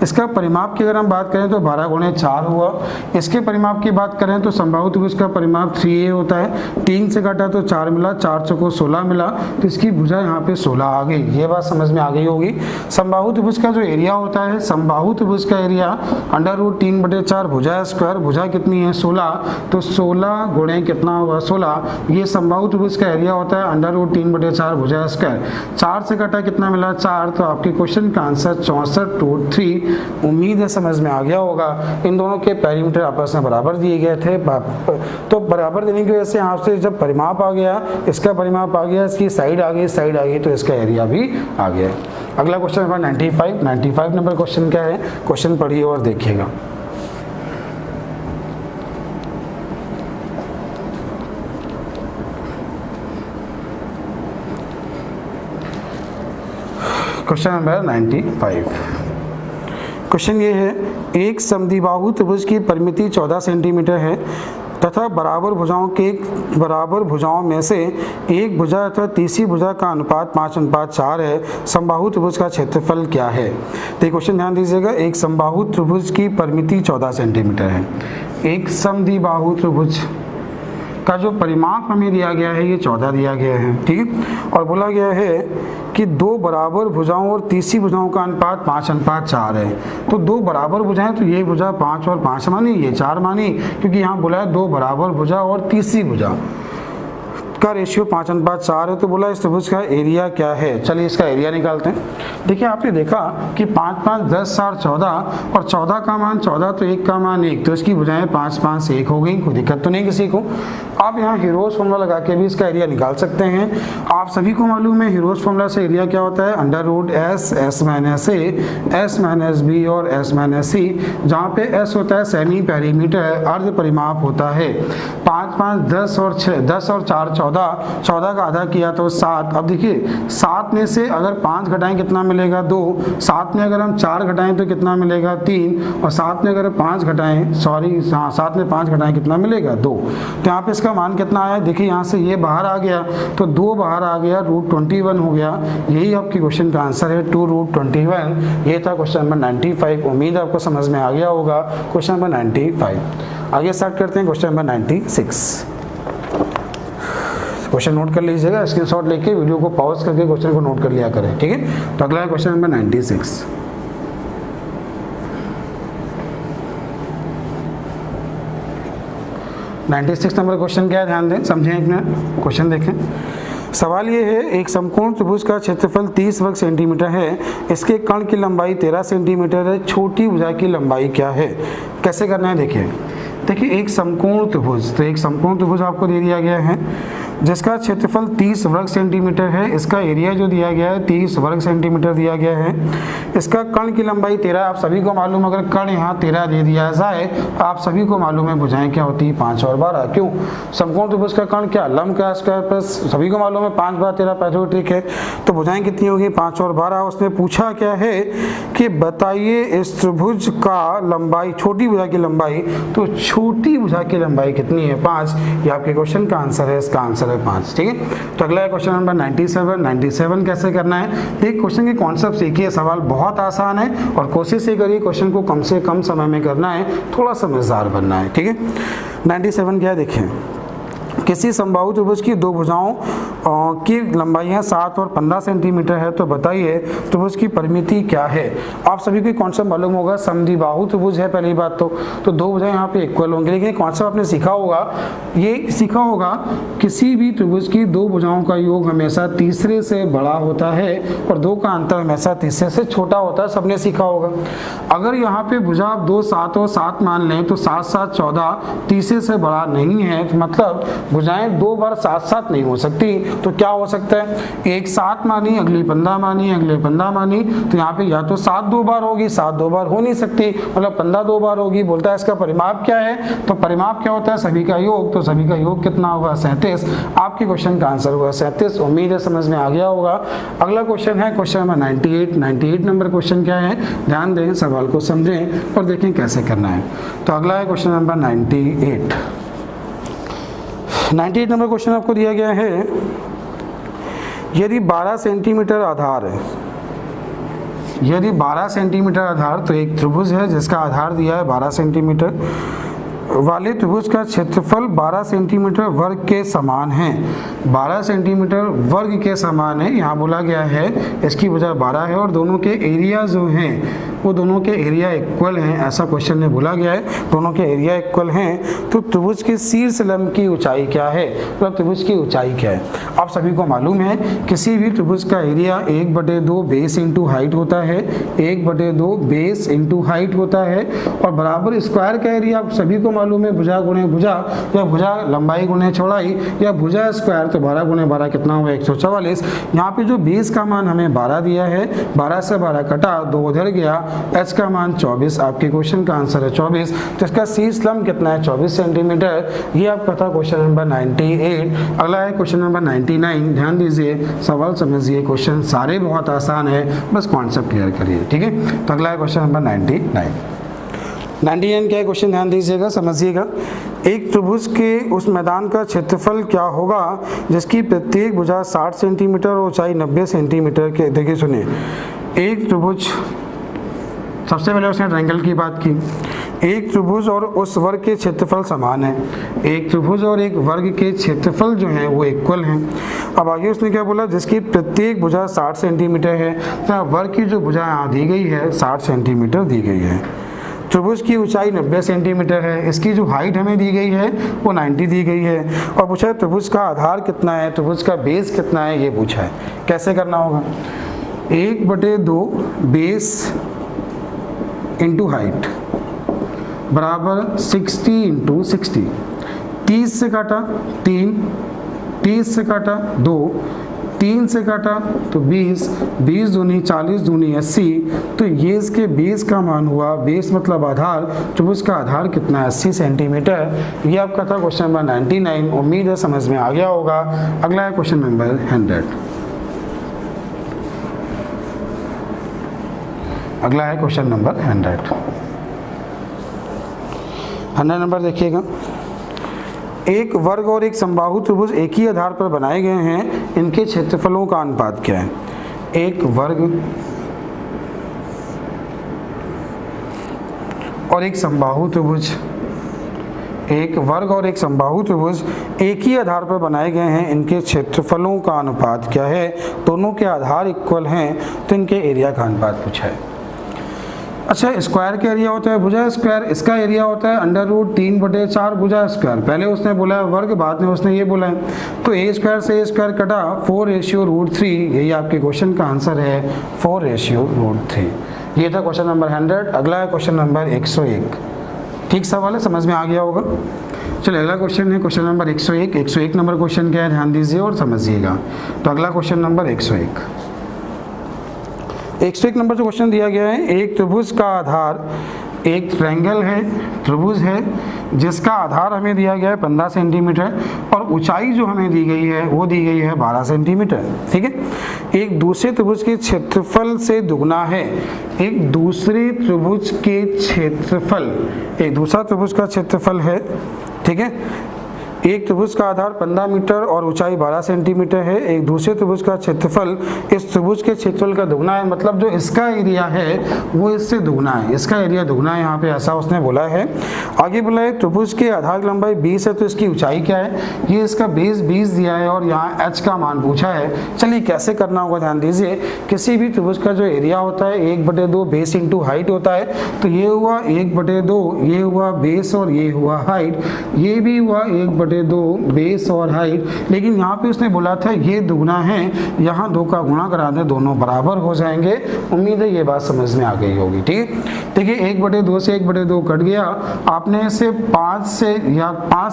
इसका परिमाप की अगर हम बात करें तो 12 गुणे 4 हुआ। इसके परिमाप की बात करें तो समबाहु त्रिभुज का परिमाप 3a होता है। 3 से काटा तो 4 मिला, 4 चौको 16 मिला, तो इसकी भुजा यहाँ पे 16 आ गई। ये बात समझ में आ गई होगी। समबाहु त्रिभुज का जो एरिया होता है, समबाहु त्रिभुज का एरिया √3/4 भुजा स्क्वायर, भुजा कितनी है 16, तो 16 गुणे कितना हुआ 16। ये समबाहु त्रिभुज का एरिया होता है √3/4 भुजा स्क्वायर। 4 से काटा कितना मिला 4, तो आपके क्वेश्चन का आंसर 64√3। उम्मीद है समझ में आ गया होगा। इन दोनों के पेरीमीटर आपस में बराबर दिए गए थे, तो बराबर देने की वजह से यहाँ से जब परिमाप आ गया, इसका परिमाप आ गया, इसकी साइड आ गई, तो इसका एरिया भी आ गया। अगला क्वेश्चन नंबर 95 नंबर क्वेश्चन क्या है, क्वेश्चन पढ़िए और देखिएगा। Question number 95। क्वेश्चन ये है, एक समद्विबाहु त्रिभुज की परिमिति 14 सेंटीमीटर है तथा बराबर भुजाओं में से एक भुजा अथवा तीसरी भुजा का अनुपात 5:4 है। समबाहु त्रिभुज का क्षेत्रफल क्या है। तो क्वेश्चन ध्यान दीजिएगा। एक समबाहु त्रिभुज की परिमिति 14 सेंटीमीटर है। एक समद्विबाहु त्रिभुज का जो परिमाप हमें दिया गया है ये 14 दिया गया है, ठीक। और बोला गया है कि दो बराबर भुजाओं और तीसरी भुजाओं का अनुपात 5:4 है। तो दो बराबर भुजाएं, तो ये भुजा 5 और 5 मानी, ये 4 मानी, क्योंकि यहाँ बोला है दो बराबर भुजा और तीसरी भुजा का रेशियो 5:4 है। तो बोला इस त्रिभुज का एरिया क्या है। चलिए इसका एरिया निकालते हैं। देखिए आपने देखा कि 5 5 10 4 14 और 14 का मान 14 तो 1 का मान 1, तो इसकी भुजाएं 5 5 1 हो गई। कोई दिक्कत तो नहीं किसी को। आप यहाँ हीरोज फॉर्मूला लगा के भी इसका एरिया निकाल सकते हैं। आप सभी को मालूम है हीरोज फॉर्मूला से एरिया क्या होता है, √S S - A S - B और S - C, जहाँ पे S होता है सेमी पेरीमीटर, अर्ध परिमाप होता है। 5 5 10 और 6 10 और 4 14, 14 का आधा किया तो 7। अब देखिए 7 में से अगर 5 घटाएं कितना मिलेगा 2, 7 में अगर हम 4 घटाएं तो कितना मिलेगा 3, और 7 में अगर 5 घटाएं 7 में 5 घटाएं कितना मिलेगा 2। तो यहाँ पे इसका मान कितना आया, देखिए यहाँ से ये बाहर आ गया तो 2 बाहर आ गया, √21 हो गया। यही आपके क्वेश्चन का आंसर है 2√21। ये था क्वेश्चन नंबर 95। उम्मीद आपको समझ में आ गया होगा क्वेश्चन नंबर 95। आगे स्टार्ट करते हैं क्वेश्चन नंबर 96। क्वेश्चन नोट कर लीजिएगा, स्क्रीनशॉट लेके वीडियो को पॉज करके क्वेश्चन को नोट कर लिया करें, ठीक है। तो अगला है क्वेश्चन नंबर 96। नंबर क्वेश्चन क्या है, ध्यान दें, समझें एक मिनट, क्वेश्चन देखें। सवाल ये है, एक समकोण त्रिभुज का क्षेत्रफल 30 वर्ग सेंटीमीटर है, इसके कर्ण की लंबाई 13 सेंटीमीटर है, छोटी भुजा की लंबाई क्या है। कैसे करना है देखिए एक समकोण त्रिभुज, तो एक समकोण त्रिभुज आपको दे दिया गया है जिसका क्षेत्रफल 30 वर्ग सेंटीमीटर है, इसका एरिया जो दिया गया है 30 वर्ग सेंटीमीटर दिया गया है, इसका कर्ण की लंबाई 13, आप सभी को मालूम, अगर कर्ण यहाँ 13 दे दिया जाए तो आप सभी को मालूम है भुजाएं क्या होती है 5 और 12। क्यों, समकोण त्रिभुज का कर्ण क्या, लंब का स्क्वायर प्लस, सभी को मालूम है 5 बार 13 पैथोमेट्रिक है, तो भुजाएं कितनी होगी 5 और 12। उसने पूछा क्या है कि बताइए इस त्रिभुज का लंबाई, छोटी भुजा की लंबाई, तो छोटी भुजा की लंबाई कितनी है 5। ये आपके क्वेश्चन का आंसर है, इसका आंसर है 5, ठीक है। तो अगला है क्वेश्चन नंबर 97 कैसे करना है। देखिए क्वेश्चन के कॉन्सेप्ट सीखिए, सवाल बहुत आसान है और कोशिश ये करिए क्वेश्चन को कम से कम समय में करना है, थोड़ा समझदार बनना है, ठीक है। 97 क्या है देखिए, किसी समबाहु त्रिभुज की दो भुजाओं की लंबाइयाँ 7 और 15 सेंटीमीटर है, तो बताइए त्रिभुज की परिमिति क्या है। आप सभी को कॉन्सेप्ट मालूम होगा, समद्विबाहु त्रिभुज है पहली बात तो दो भुजाएं यहाँ पे इक्वल होंगी, लेकिन कॉन्सेप्ट आपने सीखा होगा किसी भी त्रिभुज की दो भुजाओं का योग हमेशा तीसरे से बड़ा होता है और दो का अंतर हमेशा तीसरे से छोटा होता है, सबने सीखा होगा। अगर यहाँ पे भुजा आप 2, 7 और 7 मान लें तो 7, 7, 14 तीसरे से बड़ा नहीं है, तो मतलब भुजाएं 2 बार 7, 7 नहीं हो सकती। तो क्या हो सकता है, एक 7 मानी, अगली 15 मानी, अगले 15 मानी, तो यहाँ पे या तो 7 2 बार होगी, 7 2 बार हो नहीं सकती, मतलब 15 2 बार होगी। बोलता है इसका परिमाप क्या है, तो परिमाप क्या होता है, सभी का योग, तो सभी का योग कितना होगा 37। आपके क्वेश्चन का आंसर होगा 37। उम्मीद है समझ में आ गया होगा। अगला क्वेश्चन है क्वेश्चन नंबर 98 नंबर क्वेश्चन क्या है, ध्यान दें, सवाल को समझें और देखें कैसे करना है। तो अगला है क्वेश्चन नंबर 98 नंबर क्वेश्चन आपको दिया गया है, यदि 12 सेंटीमीटर आधार है, यदि 12 सेंटीमीटर आधार, तो एक त्रिभुज है जिसका आधार दिया है 12 सेंटीमीटर वाले त्रिभुज का क्षेत्रफल 12 सेंटीमीटर वर्ग के समान है, 12 सेंटीमीटर वर्ग के समान है। यहाँ बोला गया है इसकी भुजा 12 है और दोनों के एरिया जो हैं वो दोनों के एरिया इक्वल हैं, ऐसा क्वेश्चन में बोला गया है, दोनों के एरिया इक्वल हैं। तो त्रिभुज के शीर्ष लंब की ऊंचाई क्या है, मतलब त्रिभुज की ऊंचाई क्या है। आप सभी को मालूम है किसी भी त्रिभुज का एरिया 1/2 बेस इंटू हाइट होता है, 1/2 बेस इंटू हाइट होता है, और बराबर स्क्वायर का एरिया आप सभी को मालूम है भुजा गुणे भुजा, या भुजा लंबाई गुणे चौड़ाई, या भुजा स्क्वायर, तो 12 गुणे 12 कितना हुआ 144। यहाँ पे जो बेस का मान हमें 12 दिया है, 12 से 12 कटा, 2 उधर गया, h का मान 24, आपके क्वेश्चन का आंसर है 24। तो इसका शीर्ष लंब कितना है 24 सेंटीमीटर। ये आपका था क्वेश्चन नंबर 98। अगला है क्वेश्चन नंबर 99। ध्यान दीजिए, सवाल समझिए, क्वेश्चन सारे बहुत आसान है, बस कॉन्सेप्ट क्लियर करिए, ठीक है। तो अगला है क्वेश्चन नंबर 99 क्या है क्वेश्चन, ध्यान दीजिएगा, समझिएगा। एक त्रिभुज के उस मैदान का क्षेत्रफल क्या होगा जिसकी प्रत्येक भुजा 60 सेंटीमीटर और ऊंचाई 90 सेंटीमीटर के। देखिए सुनिए, एक त्रिभुज, सबसे पहले उसने ट्रायंगल की बात की, एक त्रिभुज और उस वर्ग के क्षेत्रफल समान है, एक त्रिभुज और एक वर्ग के क्षेत्रफल जो हैं वो इक्वल हैं। अब आगे उसने क्या बोला, जिसकी प्रत्येक भुजा 60 सेंटीमीटर है, तो वर्ग की जो भुजा यहाँ दी गई है 60 सेंटीमीटर दी गई है। त्रिभुज की ऊंचाई 90 सेंटीमीटर है, इसकी जो हाइट हमें दी गई है वो 90 दी गई है, और पूछा है त्रिभुज का आधार कितना है, त्रिभुज का बेस कितना है, ये पूछा है। कैसे करना होगा, 1/2 बेस इंटू हाइट बराबर 60 इंटू 60, 30 से काटा 3, 30 से काटा 2, 3 से काटा तो 20, 20 दूनी 40 दूनी 80, तो ये इसके बेस का मान हुआ, बेस मतलब आधार, तो उसका आधार कितना है 80 सेंटीमीटर। ये आपका था क्वेश्चन नंबर 99। उम्मीद है समझ में आ गया होगा। अगला है क्वेश्चन नंबर 100। अगला है क्वेश्चन नंबर 100 नंबर देखिएगा। एक वर्ग और एक समबाहु त्रिभुज एक ही आधार पर बनाए गए हैं, इनके क्षेत्रफलों का अनुपात क्या है। एक वर्ग और एक समबाहु त्रिभुज, एक वर्ग और एक समबाहु त्रिभुज एक ही आधार पर बनाए गए हैं, इनके क्षेत्रफलों का अनुपात क्या है। दोनों के आधार इक्वल हैं तो इनके एरिया का अनुपात पूछा है। अच्छा, स्क्वायर का एरिया होता है भुजा स्क्वायर, इसका एरिया होता है √3/4 भुजा स्क्वायर। पहले उसने बोला है वर्ग, बाद में उसने ये बोला है, तो ए स्क्वायर से ए स्क्वायर कटा 4:√3। यही आपके क्वेश्चन का आंसर है 4:√3। ये था क्वेश्चन नंबर 100। अगला है क्वेश्चन नंबर 101। ठीक सवाल है, समझ में आ गया होगा। चलिए अगला क्वेश्चन है क्वेश्चन नंबर 101। 101 नंबर क्वेश्चन क्या है, ध्यान दीजिए और समझिएगा। तो अगला क्वेश्चन नंबर 101 नंबर जो क्वेश्चन दिया गया है, एक त्रिभुज का आधार, एक ट्रायंगल है, त्रिभुज है जिसका आधार हमें दिया गया है 15 सेंटीमीटर और ऊंचाई जो हमें दी गई है वो दी गई है 12 सेंटीमीटर। ठीक है, एक दूसरे त्रिभुज के क्षेत्रफल से दुगना है। एक दूसरे त्रिभुज के क्षेत्रफल, एक दूसरा त्रिभुज का क्षेत्रफल है। ठीक है, एक त्रिभुज का आधार 15 मीटर और ऊंचाई 12 सेंटीमीटर है। एक दूसरे त्रिभुज का क्षेत्रफल इस त्रिभुज के क्षेत्रफल का दुगना है, मतलब जो इसका एरिया है वो इससे दुगना है, इसका एरिया दुगना है यहाँ पे, ऐसा उसने बोला है। आगे बोला है त्रिभुज के आधार की लंबाई 20 है तो इसकी ऊंचाई क्या है। ये इसका बेस 20 दिया है और यहाँ h का मान पूछा है। चलिए कैसे करना होगा, ध्यान दीजिए। किसी भी त्रिभुज का जो एरिया होता है 1/2 बेस इंटू हाइट होता है, तो ये हुआ 1/2, ये हुआ बेस और ये हुआ हाइट, ये भी हुआ 1/2 बेस और हाइट। लेकिन यहाँ पे उसने बोला था ये दुगना है, यहाँ 2 का गुणा करा दें, दोनों बराबर हो जाएंगे। उम्मीद है ये बात समझ में आ गई होगी। ठीक, देखिए 1/2 से 1/2 कट गया। आपने इसे 5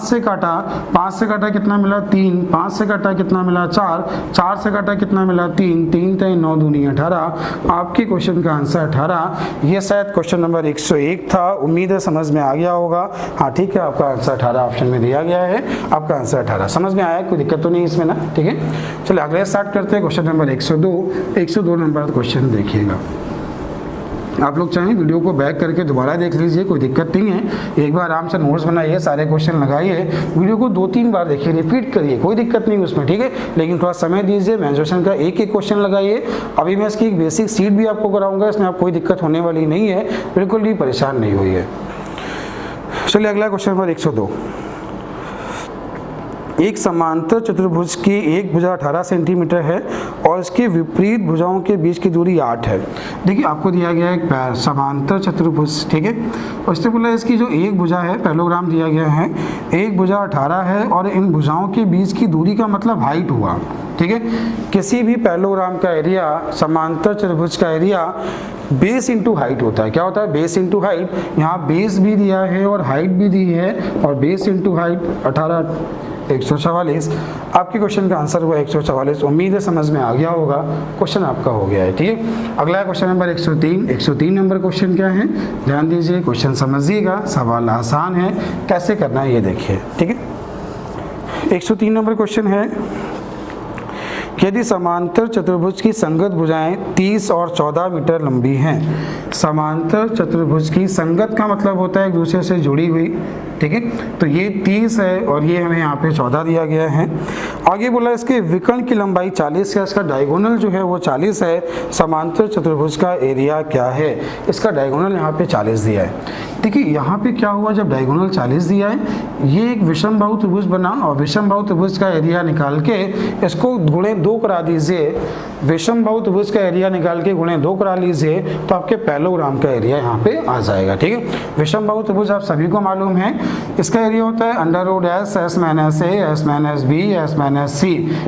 से काटा, 5 से काटा कितना मिला 3, 5 से काटा कितना मिला 4, 4 से काटा कितना मिला 3, 3 3 9 दूनी 18। आपके क्वेश्चन का आंसर 18। ये शायद क्वेश्चन नंबर 101 था। उम्मीद है समझ में आ गया होगा। हाँ ठीक है, आपका आंसर 18 ऑप्शन में दिया गया है। आपका आंसर 18 समझ में आया, कोई दिक्कत तो नहीं इसमें ना। ठीक है, चलिए अगले स्टार्ट करते हैं। क्वेश्चन नंबर 102 नंबर क्वेश्चन देखिएगा। आप लोग चाहें वीडियो को बैक करके दोबारा देख लीजिए, कोई दिक्कत नहीं है। एक बार आराम से नोट्स बनाइए, सारे क्वेश्चन लगाइए, वीडियो को 2-3 बार देखिए, रिपीट करिए, कोई दिक्कत नहीं उसमें। ठीक है, लेकिन थोड़ा समय दीजिए। मेंसुरेशन का एक क्वेश्चन लगाइए। अभी मैं इसकी एक बेसिक सीट भी आपको कराऊंगा, इसमें आप कोई दिक्कत होने वाली नहीं है, बिल्कुल भी परेशान नहीं हुई है। चलिए अगला क्वेश्चन नंबर 102। एक समांतर चतुर्भुज की एक भुजा 18 सेंटीमीटर है और इसके विपरीत भुजाओं के बीच की दूरी 8 है। देखिए आपको दिया गया है एक समांतर चतुर्भुज, ठीक है, और इससे बोला इसकी जो एक भुजा है, पैरेललोग्राम दिया गया है, एक भुजा 18 है और इन भुजाओं के बीच की दूरी का मतलब हाइट हुआ। ठीक है, किसी भी पैरेललोग्राम का एरिया, समांतर चतुर्भुज का एरिया बेस इंटू हाइट होता है। क्या होता है, बेस इंटू हाइट। यहाँ बेस भी दिया है और हाइट भी दी है, और बेस इंटू हाइट 18 144। आपके क्वेश्चन का आंसर हुआ 144। उम्मीद है समझ में आ गया होगा, क्वेश्चन आपका हो गया है। ठीक है, अगला क्वेश्चन नंबर 103। 103 नंबर क्वेश्चन क्या है, ध्यान दीजिए, क्वेश्चन समझिएगा, सवाल आसान है, कैसे करना है ये देखिए। ठीक है, 103 नंबर क्वेश्चन है, यदि समांतर चतुर्भुज की संगत भुजाएं 30 और 14 मीटर लंबी हैं। समांतर चतुर्भुज की संगत का मतलब होता है एक दूसरे से जुड़ी हुई। ठीक है, तो ये 30 है और ये हमें यहाँ पे 14 दिया गया है। आगे बोला इसके विकर्ण की लंबाई 40 है, इसका डायगोनल जो है वो 40 है। समांतर चतुर्भुज का एरिया क्या है, इसका डायगोनल यहाँ पे 40 दिया है। देखिए यहाँ पे क्या हुआ, जब डायगोनल 40 दिया है, ये एक विषम बाहु त्रिभुज बना और विषम बाहु त्रिभुज का एरिया निकाल के इसको गुणे 2 करा दीजिए। विषम बाहु त्रिभुज का एरिया निकाल के गुणे 2 करा लीजिए तो आपके पैरेललोग्राम का एरिया यहाँ पे आ जाएगा। ठीक है, विषम बाहु त्रिभुज आप सभी को मालूम है, इसका एरिया होता है √S S - A S - B S - C।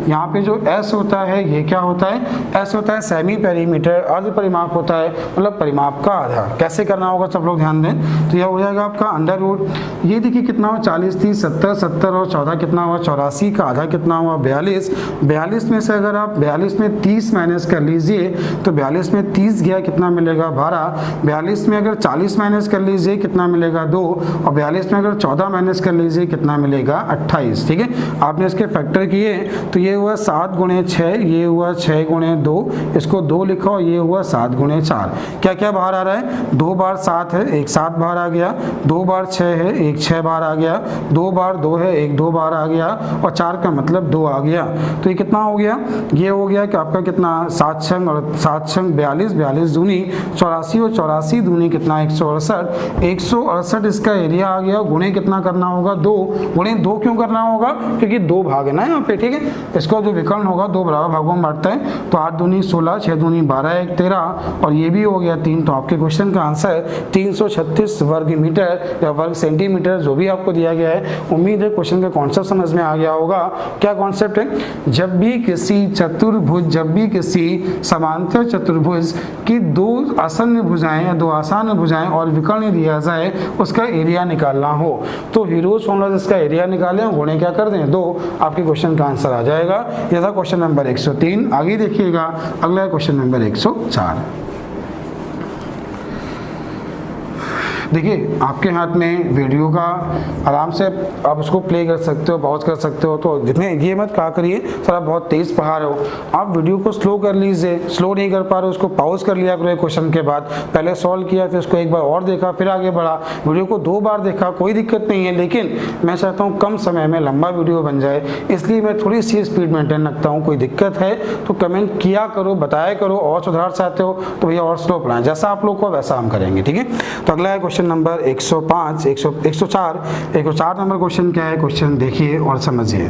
यहाँ पे जो S होता है ये क्या होता है, S होता है सेमी पेरीमीटर, अर्ध परिमाप होता है, मतलब परिमाप का आधा। कैसे करना होगा सब लोग ध्यान दें। तो यह हो जाएगा आपका अंडर रूट, ये देखिए कितना हुआ 40 30 70 70 और 14 कितना हुआ 84 का आधा कितना हुआ 42, 42 में से अगर आप 42 में 30 माइनस कर लीजिए तो 42 में 30 गया कितना मिलेगा 12, 42 में अगर 40 माइनस कर लीजिए कितना मिलेगा 2, और 42 में अगर 14 माइनस कर लीजिए कितना मिलेगा 28। ठीक है, आपने इसके फैक्टर किए तो ये हुआ 7 गुणे 6, ये हुआ 6 गुणे 2, इसको 2 लिखा और ये हुआ 7 गुणे 4। क्या क्या बाहर आ रहा है, 2 बार 7 है, एक 7 बाहर आ गया, 2 बार 6 है, एक 6 बार आ गया, 2 बार 2 है, एक 2 बार आ गया, और 4 का मतलब 2 आ गया। तो ये कितना हो गया, ये हो गया कि आपका कितना 7 छंग और 7 छंग 42, 42 दूनी 84 और 84 दूनी कितना 168, 168 इसका एरिया आ गया। गुणे कितना करना होगा 2, गुणे 2 क्यों करना होगा, क्योंकि 2 भाग है ना यहाँ पे। ठीक है, इसका जो विकर्ण होगा 2 बराबर भागों में बांटता है, तो 8 दूनी 16, 6 दूनी 12, 1 13, और ये भी हो गया 3। तो आपके क्वेश्चन का आंसर 336 वर्ग मीटर या वर्ग सेंटीमीटर जो भी आपको दिया गया है। उम्मीद है क्वेश्चन का कॉन्सेप्ट समझ में आ गया होगा। क्या कॉन्सेप्ट है, जब भी किसी चतुर्भुज, जब भी किसी समांतर चतुर्भुज की 2 आसन्न भुजाएं या 2 आसान भुजाएं और विकर्ण दिया जाए, उसका एरिया निकालना हो तो हीरोज फॉर्मूला इसका एरिया निकालें और गुणे क्या कर दें 2, आपके क्वेश्चन का आंसर आ जाएगा। यह था क्वेश्चन नंबर 103। आगे देखिएगा, अगला क्वेश्चन नंबर 104। देखिए आपके हाथ में वीडियो का आराम से आप उसको प्ले कर सकते हो, पॉज कर सकते हो, तो जितने ये मत कहा करिए सर आप बहुत तेज़ पढ़ा रहे हो, आप वीडियो को स्लो कर लीजिए। स्लो नहीं कर पा रहे हो उसको पॉज कर लिया करो क्वेश्चन के बाद, पहले सॉल्व किया फिर उसको एक बार और देखा फिर आगे बढ़ा, वीडियो को 2 बार देखा, कोई दिक्कत नहीं है। लेकिन मैं चाहता हूँ कम समय में लंबा वीडियो बन जाए, इसलिए मैं थोड़ी सी स्पीड मेंटेन रखता हूँ। कोई दिक्कत है तो कमेंट किया करो, बताया करो, और सुधार चाहते हो तो भैया और स्लो पढ़ाएं, जैसा आप लोग को वैसा हम करेंगे। ठीक है, तो अगला है क्वेश्चन नंबर 105, 104 नंबर क्वेश्चन क्या है, क्वेश्चन देखिए और समझिए।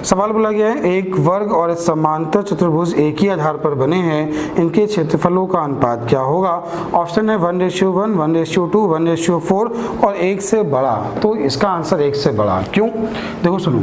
सवाल बोला गया है एक वर्ग और समांतर चतुर्भुज एक ही आधार पर बने हैं, इनके क्षेत्रफलों का अनुपात क्या होगा। ऑप्शन है 1:1, 1:2, 1:4 और 1 से बड़ा। तो इसका आंसर 1 से बड़ा क्यों, देखो सुनो,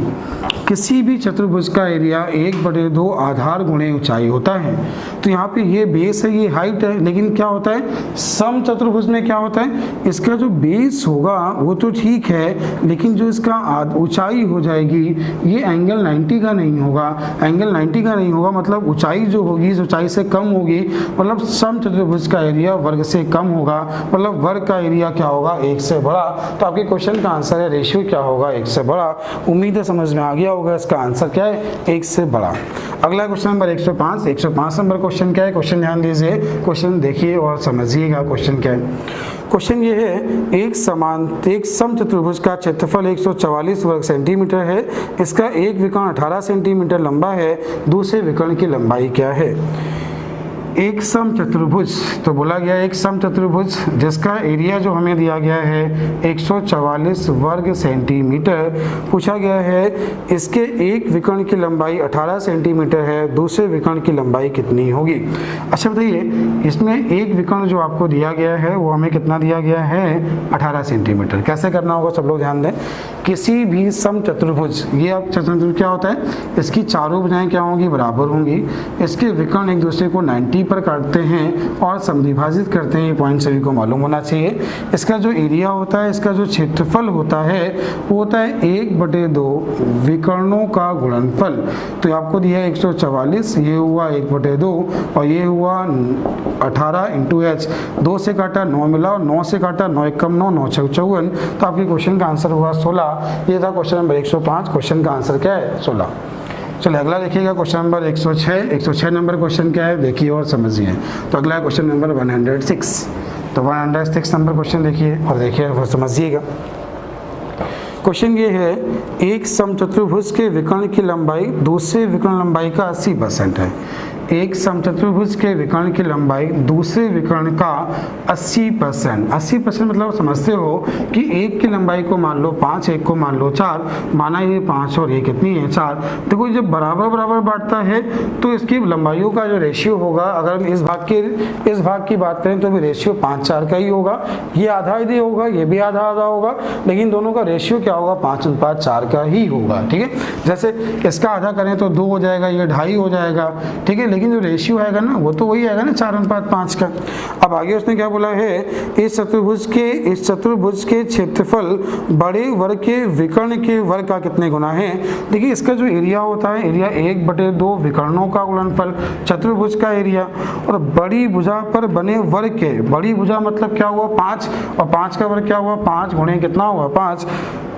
किसी भी चतुर्भुज का एरिया 1/2 आधार गुणे ऊंचाई होता है। तो यहाँ पे ये बेस है, ये हाइट है, लेकिन क्या होता है सम चतुर्भुज में क्या होता है, इसका जो बेस होगा वो तो ठीक है, लेकिन जो इसका ऊंचाई हो जाएगी ये एंगल 90 का नहीं होगा। एंगल 90 का नहीं होगा मतलब ऊंचाई जो होगी ऊंचाई से कम होगी, मतलब सम चतुर्भुज का एरिया वर्ग से कम होगा, मतलब वर्ग का एरिया क्या होगा 1 से बड़ा। तो आपके क्वेश्चन का आंसर है रेशियो क्या होगा 1 से बड़ा। उम्मीद है समझ में आ गया होगा, इसका आंसर क्या है 1 से बड़ा। अगला क्वेश्चन नंबर 105 नंबर क्वेश्चन क्या है, क्वेश्चन ध्यान दीजिए, क्वेश्चन देखिए और समझिएगा क्वेश्चन क्या है। क्वेश्चन ये है एक सम चतुर्भुज का क्षेत्रफल 144 वर्ग सेंटीमीटर है, इसका एक विकर्ण 18 सेंटीमीटर लंबा है, दूसरे विकर्ण की लंबाई क्या है। एक सम चतुर्भुज, तो बोला गया एक सम चतुर्भुज जिसका एरिया जो हमें दिया गया है 144 वर्ग सेंटीमीटर, पूछा गया है इसके एक विकर्ण की लंबाई 18 सेंटीमीटर है, दूसरे विकर्ण की लंबाई कितनी होगी। अच्छा बताइए, इसमें एक विकर्ण जो आपको दिया गया है वो हमें कितना दिया गया है 18 सेंटीमीटर। कैसे करना होगा सब लोग ध्यान दें, किसी भी सम चतुर्भुज, ये अब चतुर्भुज क्या होता है, इसकी चारों भुजाएं क्या होंगी बराबर होंगी, इसके विकर्ण एक दूसरे को 90 पर काटते हैं और समद्विभाजित करते हैं, ये पॉइंट सभी को मालूम होना चाहिए। इसका जो एरिया होता है, इसका जो क्षेत्रफल होता है वो होता है 1/2 विकर्णों का गुणनफल। तो आपको दिया है 144, ये हुआ 1/2 और ये हुआ 18 × h, 2 से काटा 9 मिला और 9 से काटा 9 × 9, 9 × 6 = 54। तो आपके क्वेश्चन का आंसर हुआ 16। ये था क्वेश्चन नंबर 105, क्वेश्चन का आंसर क्या है 16। चलिए अगला देखिएगा क्वेश्चन नंबर 106 नंबर क्वेश्चन क्या है देखिए और समझिए। तो अगला क्वेश्चन नंबर 106, तो 106 नंबर क्वेश्चन देखिए और देखिए और समझिएगा। क्वेश्चन ये है एक समचतुर्भुज के विकर्ण की लंबाई दूसरे विकर्ण लंबाई का 80% है। एक समचतुर्भुज के विकर्ण की लंबाई दूसरे विकर्ण का 80% मतलब समझते हो कि एक की लंबाई को मान लो 5, एक को मान लो 4, माना ये 5 और ये कितनी है 4। देखो जब बराबर बराबर बांटता है तो इसकी लंबाइयों का जो रेशियो होगा, अगर हम इस भाग की बात करें तो भी रेशियो 5:4 का ही होगा। ये आधा आधा होगा, ये भी आधा आधा होगा, लेकिन दोनों का रेशियो क्या होगा 5:4 का ही होगा। ठीक है, जैसे इसका आधा करें तो 2 हो जाएगा, ये 2.5 हो जाएगा। ठीक है, लेकिन जो रेशियो आएगा ना वो तो वही आएगा ना 4:5 का। अब आगे उसने क्या बोला है, इस चतुर्भुज के क्षेत्रफल बड़े वर्ग के विकर्ण के वर्ग का कितने गुना है। देखिए इसका जो एरिया होता है, एरिया 1/2 विकर्णों का गुणनफल चतुर्भुज का एरिया, और बड़ी भुजा पर बने वर्ग के, बड़ी भुजा मतलब क्या हुआ 5, और 5 का वर्ग क्या हुआ 5 गुणे कितना हुआ 5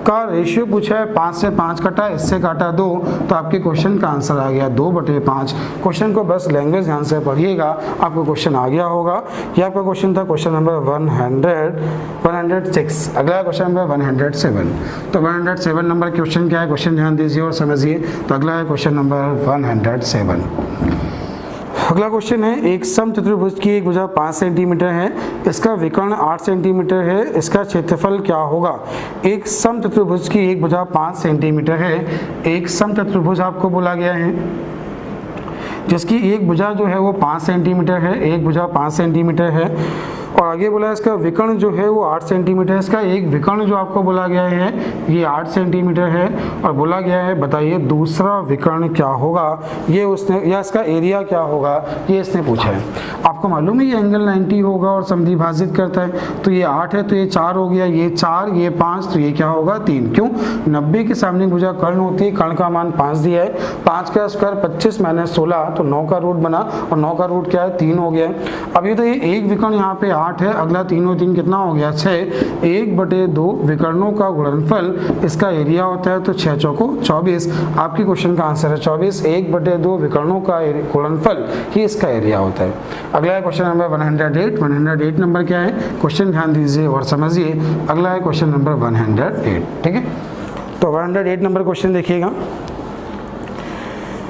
का रेशियो पूछा है। 5 से 5 कटा, इससे काटा 2, तो आपके क्वेश्चन का आंसर आ गया 2/5। क्वेश्चन को बस लैंग्वेज ध्यान से पढ़िएगा, आपको क्वेश्चन आ गया होगा। ये आपका क्वेश्चन था क्वेश्चन नंबर 106। अगला क्वेश्चन नंबर 107। तो 107 नंबर क्वेश्चन क्या है, क्वेश्चन ध्यान दीजिए और समझिए। तो अगला है क्वेश्चन नंबर 107। अगला क्वेश्चन है, एक समचतुर्भुज की एक भुजा 5 सेंटीमीटर है, इसका विकर्ण 8 सेंटीमीटर है, इसका क्षेत्रफल क्या होगा। एक समचतुर्भुज की एक भुजा 5 सेंटीमीटर है, एक समचतुर्भुज आपको बोला गया है जिसकी एक भुजा जो है वो 5 सेंटीमीटर है, एक भुजा 5 सेंटीमीटर है, और आगे बोला है इसका विकर्ण जो है वो 8 सेंटीमीटर है। इसका एक विकर्ण जो आपको बोला गया है ये 8 सेंटीमीटर है, और बोला गया है बताइए दूसरा विकर्ण क्या होगा, ये उसने, या इसका एरिया क्या होगा, ये इसने पूछा है। आपको मालूम है ये एंगल 90 होगा और समद्विभाजित करता है, तो ये 8 है तो ये 4 हो गया, ये 4, ये 5, तो ये क्या होगा 3। क्यों, 90 के सामने भुजा कर्ण होती है, कर्ण का मान 5 दिया है, 5 का स्क्वायर 25 माइनस 16, तो 9 का रूट बना, और 9 का रूट क्या है 3 हो गया है। अभी तो ये एक विकर्ण यहाँ पे 8 है, अगला 3 और 3 कितना हो गया 6, 1/2 विकर्णों का गुणनफल, इसका एरिया होता है तो 6 चौको 24। आपके क्वेश्चन का आंसर है 24, 1/2 विकर्णों का गुणनफल ही इसका एरिया होता है। अगला है क्वेश्चन नंबर 108। 108 नंबर क्या है, क्वेश्चन ध्यान दीजिए और समझिए। अगला है क्वेश्चन नंबर 108, ठीक है। तो 108 नंबर क्वेश्चन देखिएगा।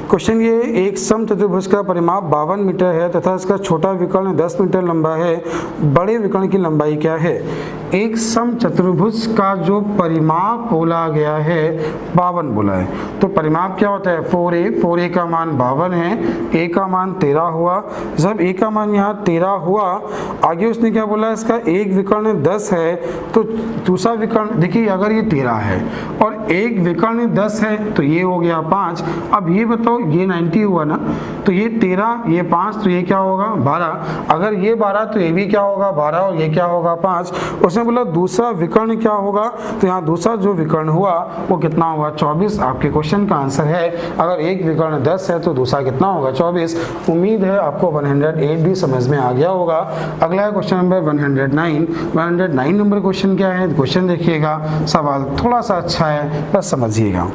क्वेश्चन ये, एक समचतुर्भुज का परिमाप 52 मीटर है तथा इसका छोटा विकर्ण 10 मीटर लंबा है, बड़े विकर्ण की लंबाई क्या है। एक समचतुर्भुज का जो परिमाप बोला गया है 52 बोला है, तो परिमाप क्या होता है 4a का मान 52 है, a का मान 13 हुआ। जब a का मान यहाँ 13 हुआ, आगे उसने क्या बोला, इसका एक विकर्ण 10 है, तो दूसरा विकर्ण देखिए अगर ये 13 है और एक विकर्ण 10 है तो ये हो गया 5। अब ये बताओ ये 90 हुआ ना, तो ये 13, ये 5, तो ये क्या होगा 12। अगर ये 12 तो ये भी क्या होगा 12, और ये क्या होगा 5। उसने बोला दूसरा विकर्ण क्या होगा, तो यहाँ दूसरा जो विकर्ण हुआ वो कितना हुआ 24। आपके क्वेश्चन का आंसर है, अगर एक विकर्ण 10 है तो दूसरा कितना होगा 24। उम्मीद है आपको 108 भी समझ में आ गया होगा। अगला है क्वेश्चन नंबर 109। 109 नंबर क्वेश्चन क्या है, क्वेश्चन देखिएगा, सवाल थोड़ा सा अच्छा है, बस समझिएगा।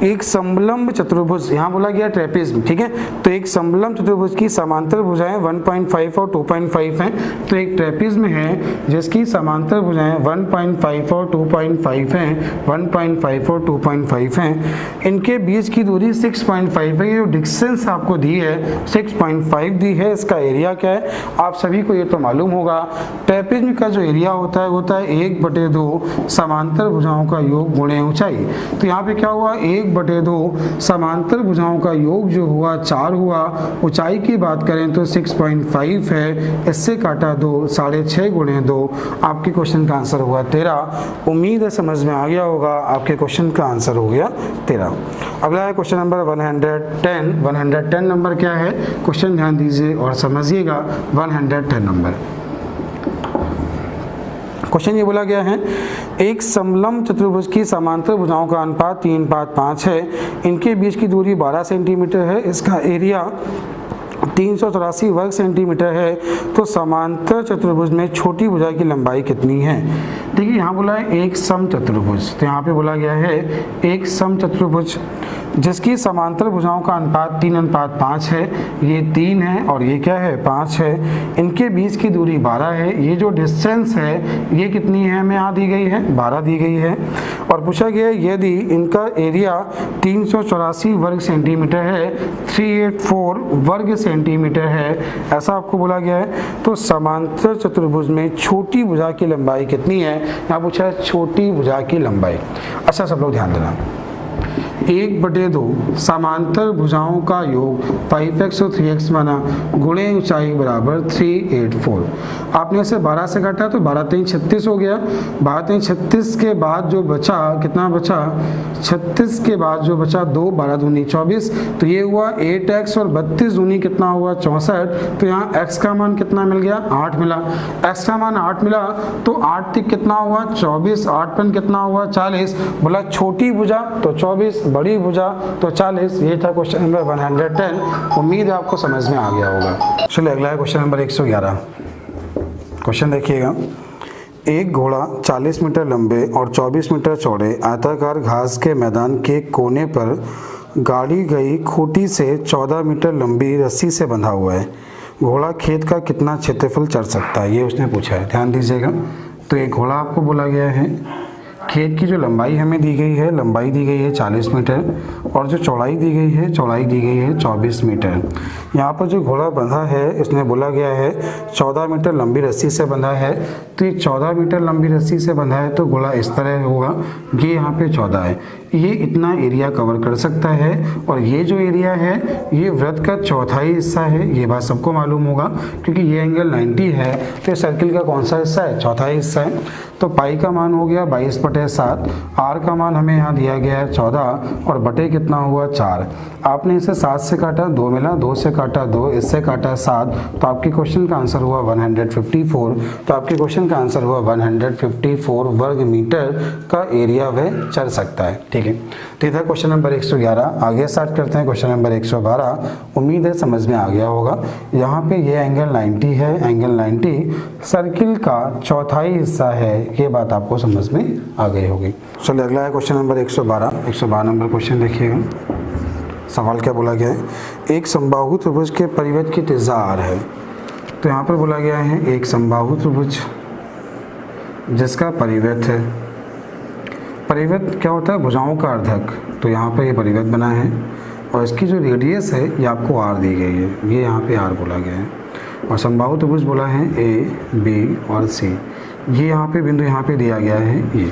एक समलंब चतुर्भुज, यहाँ बोला गया ट्रेपेजियम, ठीक है। तो एक समलंब चतुर्भुज की समांतर भुजाएं 1.5 और 2.5 हैं। तो एक ट्रेपेजियम है जिसकी समांतर भुजाएं 1.5 और 2.5 हैं, 1.5 और 2.5 हैं। इनके बीच की दूरी 6.5 है। ये जो डिस्टेंस आपको दी है 6.5 दी है, इसका एरिया क्या है आप सभी को ये तो मालूम होगा। ट्रेपेजियम का जो एरिया होता है 1/2 समांतर भुजाओं का योग गुणे ऊंचाई। तो यहाँ पे क्या हुआ 1/2 समांतर भुजाओं का योग जो हुआ 4 हुआ। ऊंचाई की बात करें तो 6.5 है, इससे काटा 2, 6.5 गुणे 2, आपके क्वेश्चन का आंसर हुआ 13। उम्मीद है समझ में आ गया होगा, आपके क्वेश्चन का आंसर हो गया 13। अगला है क्वेश्चन नंबर 110। 110 नंबर क्या है, क्वेश्चन ध्यान दीजिए और समझिएगा। 110 नंबर क्वेश्चन ये बोला गया है, एक समलंब चतुर्भुज की समांतर भुजाओं का अनुपात 3:5 है, इनके बीच की दूरी 12 सेंटीमीटर है, इसका एरिया 384 वर्ग सेंटीमीटर है। तो समांतर चतुर्भुज में छोटी भुजा की लंबाई कितनी है। देखिए यहाँ बोला है एक समचतुर्भुज, तो यहाँ पे बोला गया है एक समचतुर्भुज जिसकी समांतर भुजाओं का अनुपात 3:5 है। ये 3 है और ये क्या है 5 है। इनके बीच की दूरी 12 है। ये जो डिस्टेंस है ये कितनी है हमें यहाँ दी गई है 12 दी गई है। और पूछा गया यदि इनका एरिया 384 वर्ग सेंटीमीटर है, 384 वर्ग सेंटीमीटर है, ऐसा आपको बोला गया है, तो समांतर चतुर्भुज में छोटी भुजा की लंबाई कितनी है। यहाँ पूछा है छोटी भुजा की लंबाई। अच्छा सब लोग ध्यान देना, 1/2 समांतर भुजाओं का योग 5x और 3x बना गुणे ऊंचाई बराबर 384। आपने इसे 12 से काटा तो 12 3 36 हो गया। 12 3 36 के बाद जो बचा, कितना बचा, 36 के बाद जो बचा 2, 12 दूनी 24, तो ये हुआ 8x और 32 दूनी कितना हुआ 64। तो यहाँ x का मान कितना मिल गया, 8 मिला। x का मान 8 मिला तो 8 तिक कितना हुआ 24, 8 पन कितना हुआ 40। बोला छोटी भुजा तो 24, बड़ी भुजा तो 40। ये था क्वेश्चन नंबर 110। उम्मीद है आपको समझ में आ गया होगा। चलिए अगला है क्वेश्चन नंबर 111। क्वेश्चन देखिएगा, एक घोड़ा 40 मीटर लंबे और 24 मीटर चौड़े आयताकार घास के मैदान के कोने पर गाड़ी गई खूंटी से 14 मीटर लंबी रस्सी से बंधा हुआ है। घोड़ा खेत का कितना क्षेत्रफल चढ़ सकता है, ये उसने पूछा है। ध्यान दीजिएगा, तो एक घोड़ा आपको बोला गया है, खेत की जो लंबाई हमें दी गई है, लंबाई दी गई है 40 मीटर और जो चौड़ाई दी गई है, चौड़ाई दी गई है 24 मीटर। यहाँ पर जो घोड़ा बंधा है, इसमें बोला गया है 14 मीटर लंबी रस्सी से बंधा है। तो ये 14 मीटर लंबी रस्सी से बंधा है तो घोड़ा इस तरह होगा, ये यहाँ पे 14 है, ये इतना एरिया कवर कर सकता है। और ये जो एरिया है ये वृत्त का चौथाई हिस्सा है, ये बात सबको मालूम होगा क्योंकि ये एंगल 90 है। तो सर्किल का कौन सा हिस्सा है, चौथाई हिस्सा है। तो पाई का मान हो गया 22/7, आर का मान हमें यहाँ दिया गया है 14 और बटे कितना हुआ 4। आपने इसे 7 से काटा, 2 मिला, 2 से काटा 2, इससे काटा 7, तो आपके क्वेश्चन का आंसर हुआ 154। तो आपके क्वेश्चन का आंसर हुआ 154 वर्ग मीटर का एरिया वह चढ़ सकता है। ठीक है, तो ये था क्वेश्चन नंबर 111। आगे स्टार्ट करते हैं क्वेश्चन नंबर 112। उम्मीद है समझ में आ गया होगा। यहाँ पे ये एंगल 90 है, एंगल 90 सर्किल का चौथाई हिस्सा है, ये बात आपको समझ में आ गई होगी। चलिए अगला है क्वेश्चन नंबर 112। 112 नंबर क्वेश्चन देखिएगा। सवाल क्या बोला गया है, एक समबाहु त्रिभुज के परिवृत्त की त्रिज्या r है। तो यहाँ पर बोला गया है एक समबाहु त्रिभुज जिसका परिवृत्त है, परिवृत्त क्या होता है, भुजाओं का अर्धक। तो यहाँ पर ये परिवृत्त बना है और इसकी जो रेडियस है ये आपको r दी गई है, ये यहाँ पे r बोला गया है। और समबाहु त्रिभुज बोला है a, b और c, ये यहाँ पे बिंदु यहाँ पे दिया गया है ये।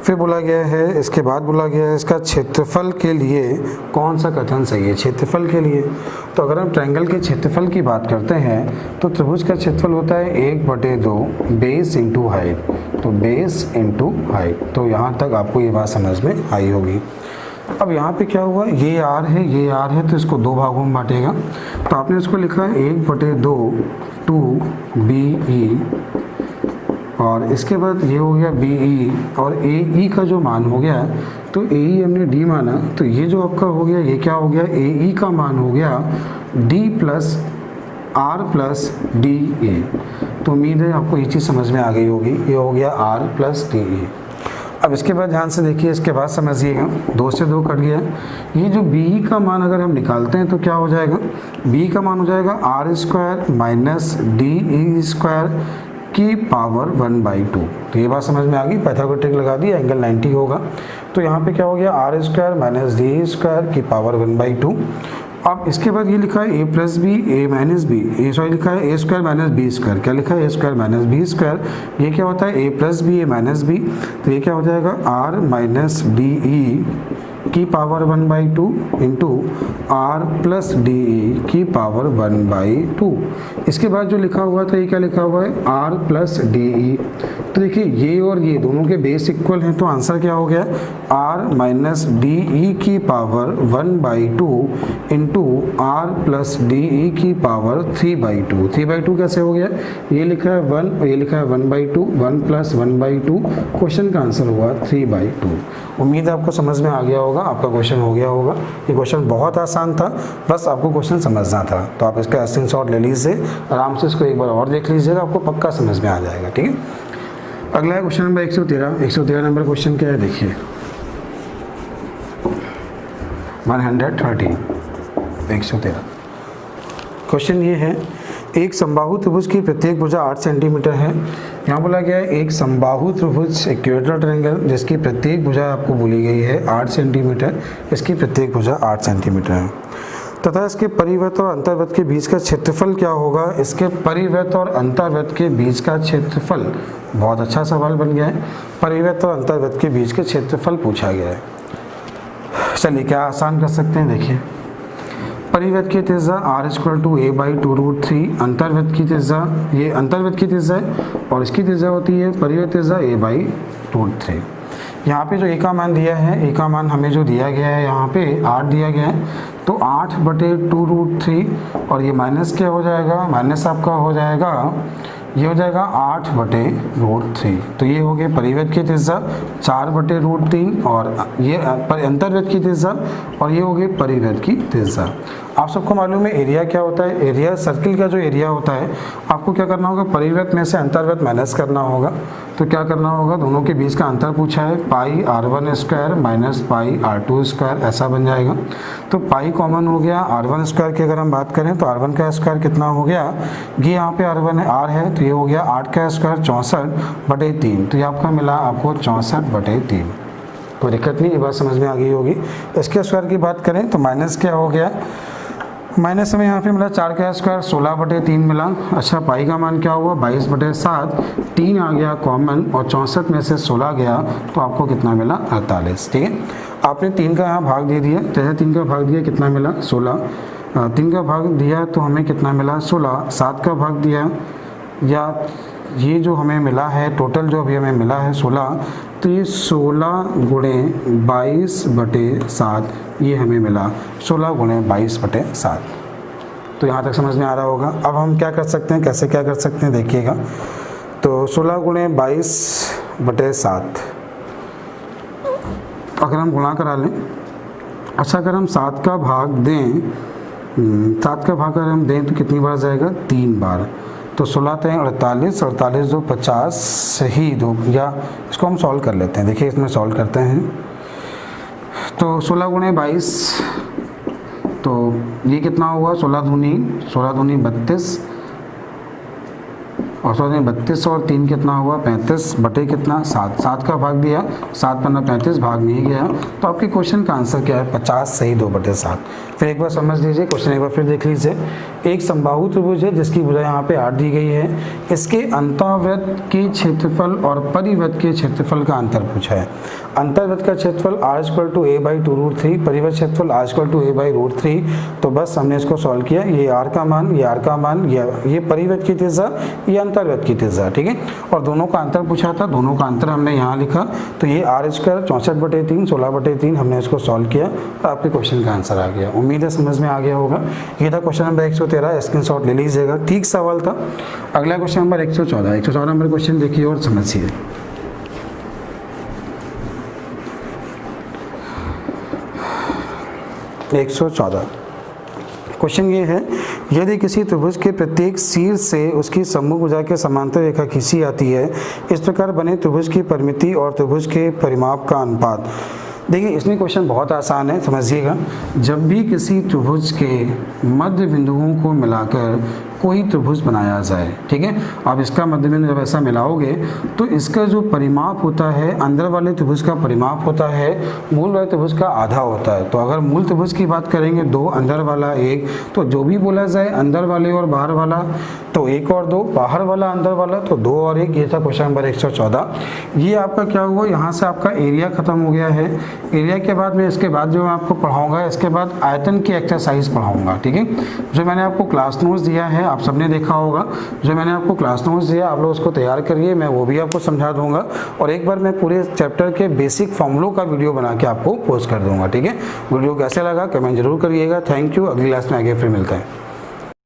फिर बोला गया है, इसके बाद बोला गया है इसका क्षेत्रफल के लिए कौन सा कथन सही है। क्षेत्रफल के लिए तो अगर हम ट्रायंगल के क्षेत्रफल की बात करते हैं तो त्रिभुज का क्षेत्रफल होता है 1/2 बेस इंटू हाइट। तो बेस इंटू हाइट, तो यहाँ तक आपको ये बात समझ में आई होगी। अब यहाँ पे क्या हुआ, ये r है, ये r है, तो इसको 2 भागों में बांटेगा। तो आपने इसको लिखा है 1/2 2be और इसके बाद ये हो गया BE और AE का जो मान हो गया तो AE हमने D माना, तो ये जो आपका हो गया ये क्या हो गया, AE का मान हो गया D plus R plus DA। तो उम्मीद है आपको ये चीज़ समझ में आ गई होगी, ये हो गया R प्लस DA। अब इसके बाद ध्यान से देखिए, इसके बाद समझिएगा, 2 से 2 कट गया। ये जो BE का मान अगर हम निकालते हैं तो क्या हो जाएगा, BE का मान हो जाएगा R² माइनस DE² की पावर 1/2। तो ये बात समझ में आ गई, पाइथागोरस ट्रिक लगा दी, एंगल 90 होगा। तो यहाँ पे क्या हो गया, R² माइनस DE² की पावर 1/2। अब इसके बाद ये लिखा है a plus B A minus B, sorry लिखा है a² माइनस b²। क्या लिखा है, a² माइनस b²। ये क्या होता है a plus B A minus B, तो ये क्या हो जाएगा r माइनस DE की power 1/2 into R plus DE की पावर 1/2। इसके बाद जो लिखा हुआ था ये क्या लिखा हुआ है, r प्लस DE। तो देखिए ये और ये दोनों के बेस इक्वल हैं, तो आंसर क्या हो गया, r माइनस DE की power 1/2 into R plus DE की पावर 3/2। 3/2 कैसे हो गया, ये लिखा है 1 और ये लिखा है 1/2, 1 प्लस 1/2, क्वेश्चन का आंसर हुआ 3/2। उम्मीद है आपको समझ में आ गया होगा, आपका क्वेश्चन हो गया होगा। ये क्वेश्चन बहुत आसान था, बस आपको क्वेश्चन समझना था। तो आप इसका स्क्रीनशॉट ले लीजिए, आराम से इसको एक बार और देख लीजिएगा, आपको पक्का समझ में आ जाएगा। ठीक है, अगला है क्वेश्चन नंबर 113। 113 नंबर क्वेश्चन क्या है देखिए, 113 113 क्वेश्चन ये है, एक समबाहु त्रिभुज की प्रत्येक भुजा 8 सेंटीमीटर है। यहाँ बोला गया है एक समबाहु त्रिभुज इक्वेटोरियल ट्रायंगल जिसकी प्रत्येक भुजा आपको बोली गई है 8 सेंटीमीटर, इसकी प्रत्येक भुजा 8 सेंटीमीटर है तथा इसके परिवृत्त और अंतर्वृत्त के बीच का क्षेत्रफल क्या होगा। इसके परिवृत्त और अंतर्वृत्त के बीच का क्षेत्रफल, बहुत अच्छा सवाल बन गया है। परिवृत्त और अंतर्वृत्त के बीच के क्षेत्रफल पूछा गया है। चलिए क्या आसान कर सकते हैं, देखिए परिवृत्त की त्रिज्या r equal to a by 2√3, अंतर्वृत्त की त्रिज्या, ये अंतर्वृत्त की त्रिज्या है और इसकी त्रिज्या होती है परिवृत्त त्रिज्या a बाई √3। यहाँ पे जो a का मान दिया है, a का मान हमें जो दिया गया है यहाँ पे 8 दिया गया है, तो 8/2√3 और ये माइनस क्या हो जाएगा, माइनस आपका हो जाएगा, ये हो जाएगा 8/√3। तो ये हो गया परिवृत्त की त्रिज्या 4/√3 और ये अंतर्वृत्त की त्रिज्या और ये हो गई परिवृत्त की त्रिज्या। आप सबको मालूम है एरिया क्या होता है, एरिया सर्किल का जो एरिया होता है आपको क्या करना होगा, परिवृत्त में से अंतर्वृत्त माइनस करना होगा। तो क्या करना होगा, दोनों के बीच का अंतर पूछा है, पाई r1² माइनस पाई r2², ऐसा बन जाएगा। तो पाई कॉमन हो गया, r1² की अगर हम बात करें तो r1 का स्क्वायर कितना हो गया, ये यहाँ पे r1 है, r है तो ये हो गया 8 का स्क्वायर 64/3, तो ये आपका मिला आपको 64/3। कोई दिक्कत नहीं, ये बात समझ में आ गई होगी। इसके स्क्वायर की बात करें तो माइनस क्या हो गया, माइनस हमें यहाँ पे मिला 4 का स्क्वायर 16/3 मिला। अच्छा पाई का मान क्या हुआ 22/7, 3 आ गया कॉमन और 64 में से 16 गया तो आपको कितना मिला 48। ठीक है, आपने 3 का यहाँ भाग दे दिया, जैसे 3 का भाग दिया कितना मिला 16, 3 का भाग दिया तो हमें कितना मिला 16, 7 का भाग दिया या ये जो हमें मिला है टोटल जो अभी हमें मिला है 16, तो ये 16 गुणे 22/7 ये हमें मिला 16 गुणे 22/7। तो यहाँ तक समझ में आ रहा होगा। अब हम क्या कर सकते हैं, कैसे क्या कर सकते हैं देखिएगा। तो 16 गुणे 22/7 अगर हम गुणा करा लें, अच्छा अगर हम 7 का भाग दें, 7 का भाग अगर हम दें तो कितनी बार जाएगा 3 बार। तो 16 × 48, 48 2 50 सही 2, या इसको हम सॉल्व कर लेते हैं। देखिए इसमें सॉल्व करते हैं तो 16 गुणे 22, तो ये कितना हुआ 16 दूनी 32 और 16 दूनी 32 और 3 कितना हुआ 35 बटे कितना 7, 7 का भाग दिया 7 × 35 भाग नहीं गया। तो आपके क्वेश्चन का आंसर क्या है 50 सही 2/7। फिर एक बार समझ लीजिए क्वेश्चन, एक बार फिर देख लीजिए। एक समबाहु त्रिभुज है जिसकी भुजा यहाँ पे 8 दी गई है, इसके अंतःवृत्त के क्षेत्रफल और परिवृत्त के क्षेत्रफल का अंतर पूछा है। अंतर्वृत्त का क्षेत्रफल r equal to a by 2√3, परिवृत्त क्षेत्रफल r equal to a by √3। तो बस हमने इसको सॉल्व किया, ये r का मान, ये r का मान, ये परिवृत्त की त्रिज्या, ये अंतर्वृत्त की त्रिज्या। ठीक है, और दोनों का अंतर पूछा था, दोनों का अंतर हमने यहाँ लिखा। तो ये r² 64/3 16/3 हमने इसको सॉल्व किया और आपके क्वेश्चन का आंसर आ गया। उम्मीद है समझ में आ गया होगा। ये था क्वेश्चन नंबर 113, स्क्रीनशॉट ले लीजिएगा, ठीक सवाल था। अगला क्वेश्चन नंबर 114 नंबर क्वेश्चन देखिए और समझिए। तो 114 क्वेश्चन ये है, यदि किसी त्रिभुज के प्रत्येक शीर्ष से उसकी सम्मुख भुजा के समांतर रेखा खींची आती है, इस प्रकार बने त्रिभुज की परिमिति और त्रिभुज के परिमाप का अनुपात। देखिए इसमें क्वेश्चन बहुत आसान है, समझिएगा। जब भी किसी त्रिभुज के मध्य बिंदुओं को मिलाकर कोई त्रिभुज बनाया जाए, ठीक है, अब इसका मध्य बिंदु जब ऐसा मिलाओगे तो इसका जो परिमाप होता है, अंदर वाले त्रिभुज का परिमाप होता है मूल वाले त्रिभुज का आधा होता है। तो अगर मूल त्रिभुज की बात करेंगे 2, अंदर वाला 1, तो जो भी बोला जाए अंदर वाले और बाहर वाला तो 1 और 2, बाहर वाला अंदर वाला तो 2 और 1। ये था क्वेश्चन नंबर 114। ये आपका क्या हुआ, यहाँ से आपका एरिया खत्म हो गया है। एरिया के बाद में इसके बाद जो मैं आपको पढ़ाऊँगा, इसके बाद आयतन की एक्सरसाइज पढ़ाऊँगा। ठीक है, जो मैंने आपको क्लास नोट्स दिया है आप सबने देखा होगा, जो मैंने आपको क्लास नोट्स दिया आप लोग उसको तैयार करिए, मैं वो भी आपको समझा दूंगा। और एक बार मैं पूरे चैप्टर के बेसिक फॉर्मूलों का वीडियो बना के आपको पोस्ट कर दूंगा। ठीक है, वीडियो कैसे लगा कमेंट जरूर करिएगा। थैंक यू, अगली क्लास में आगे फिर मिलते हैं।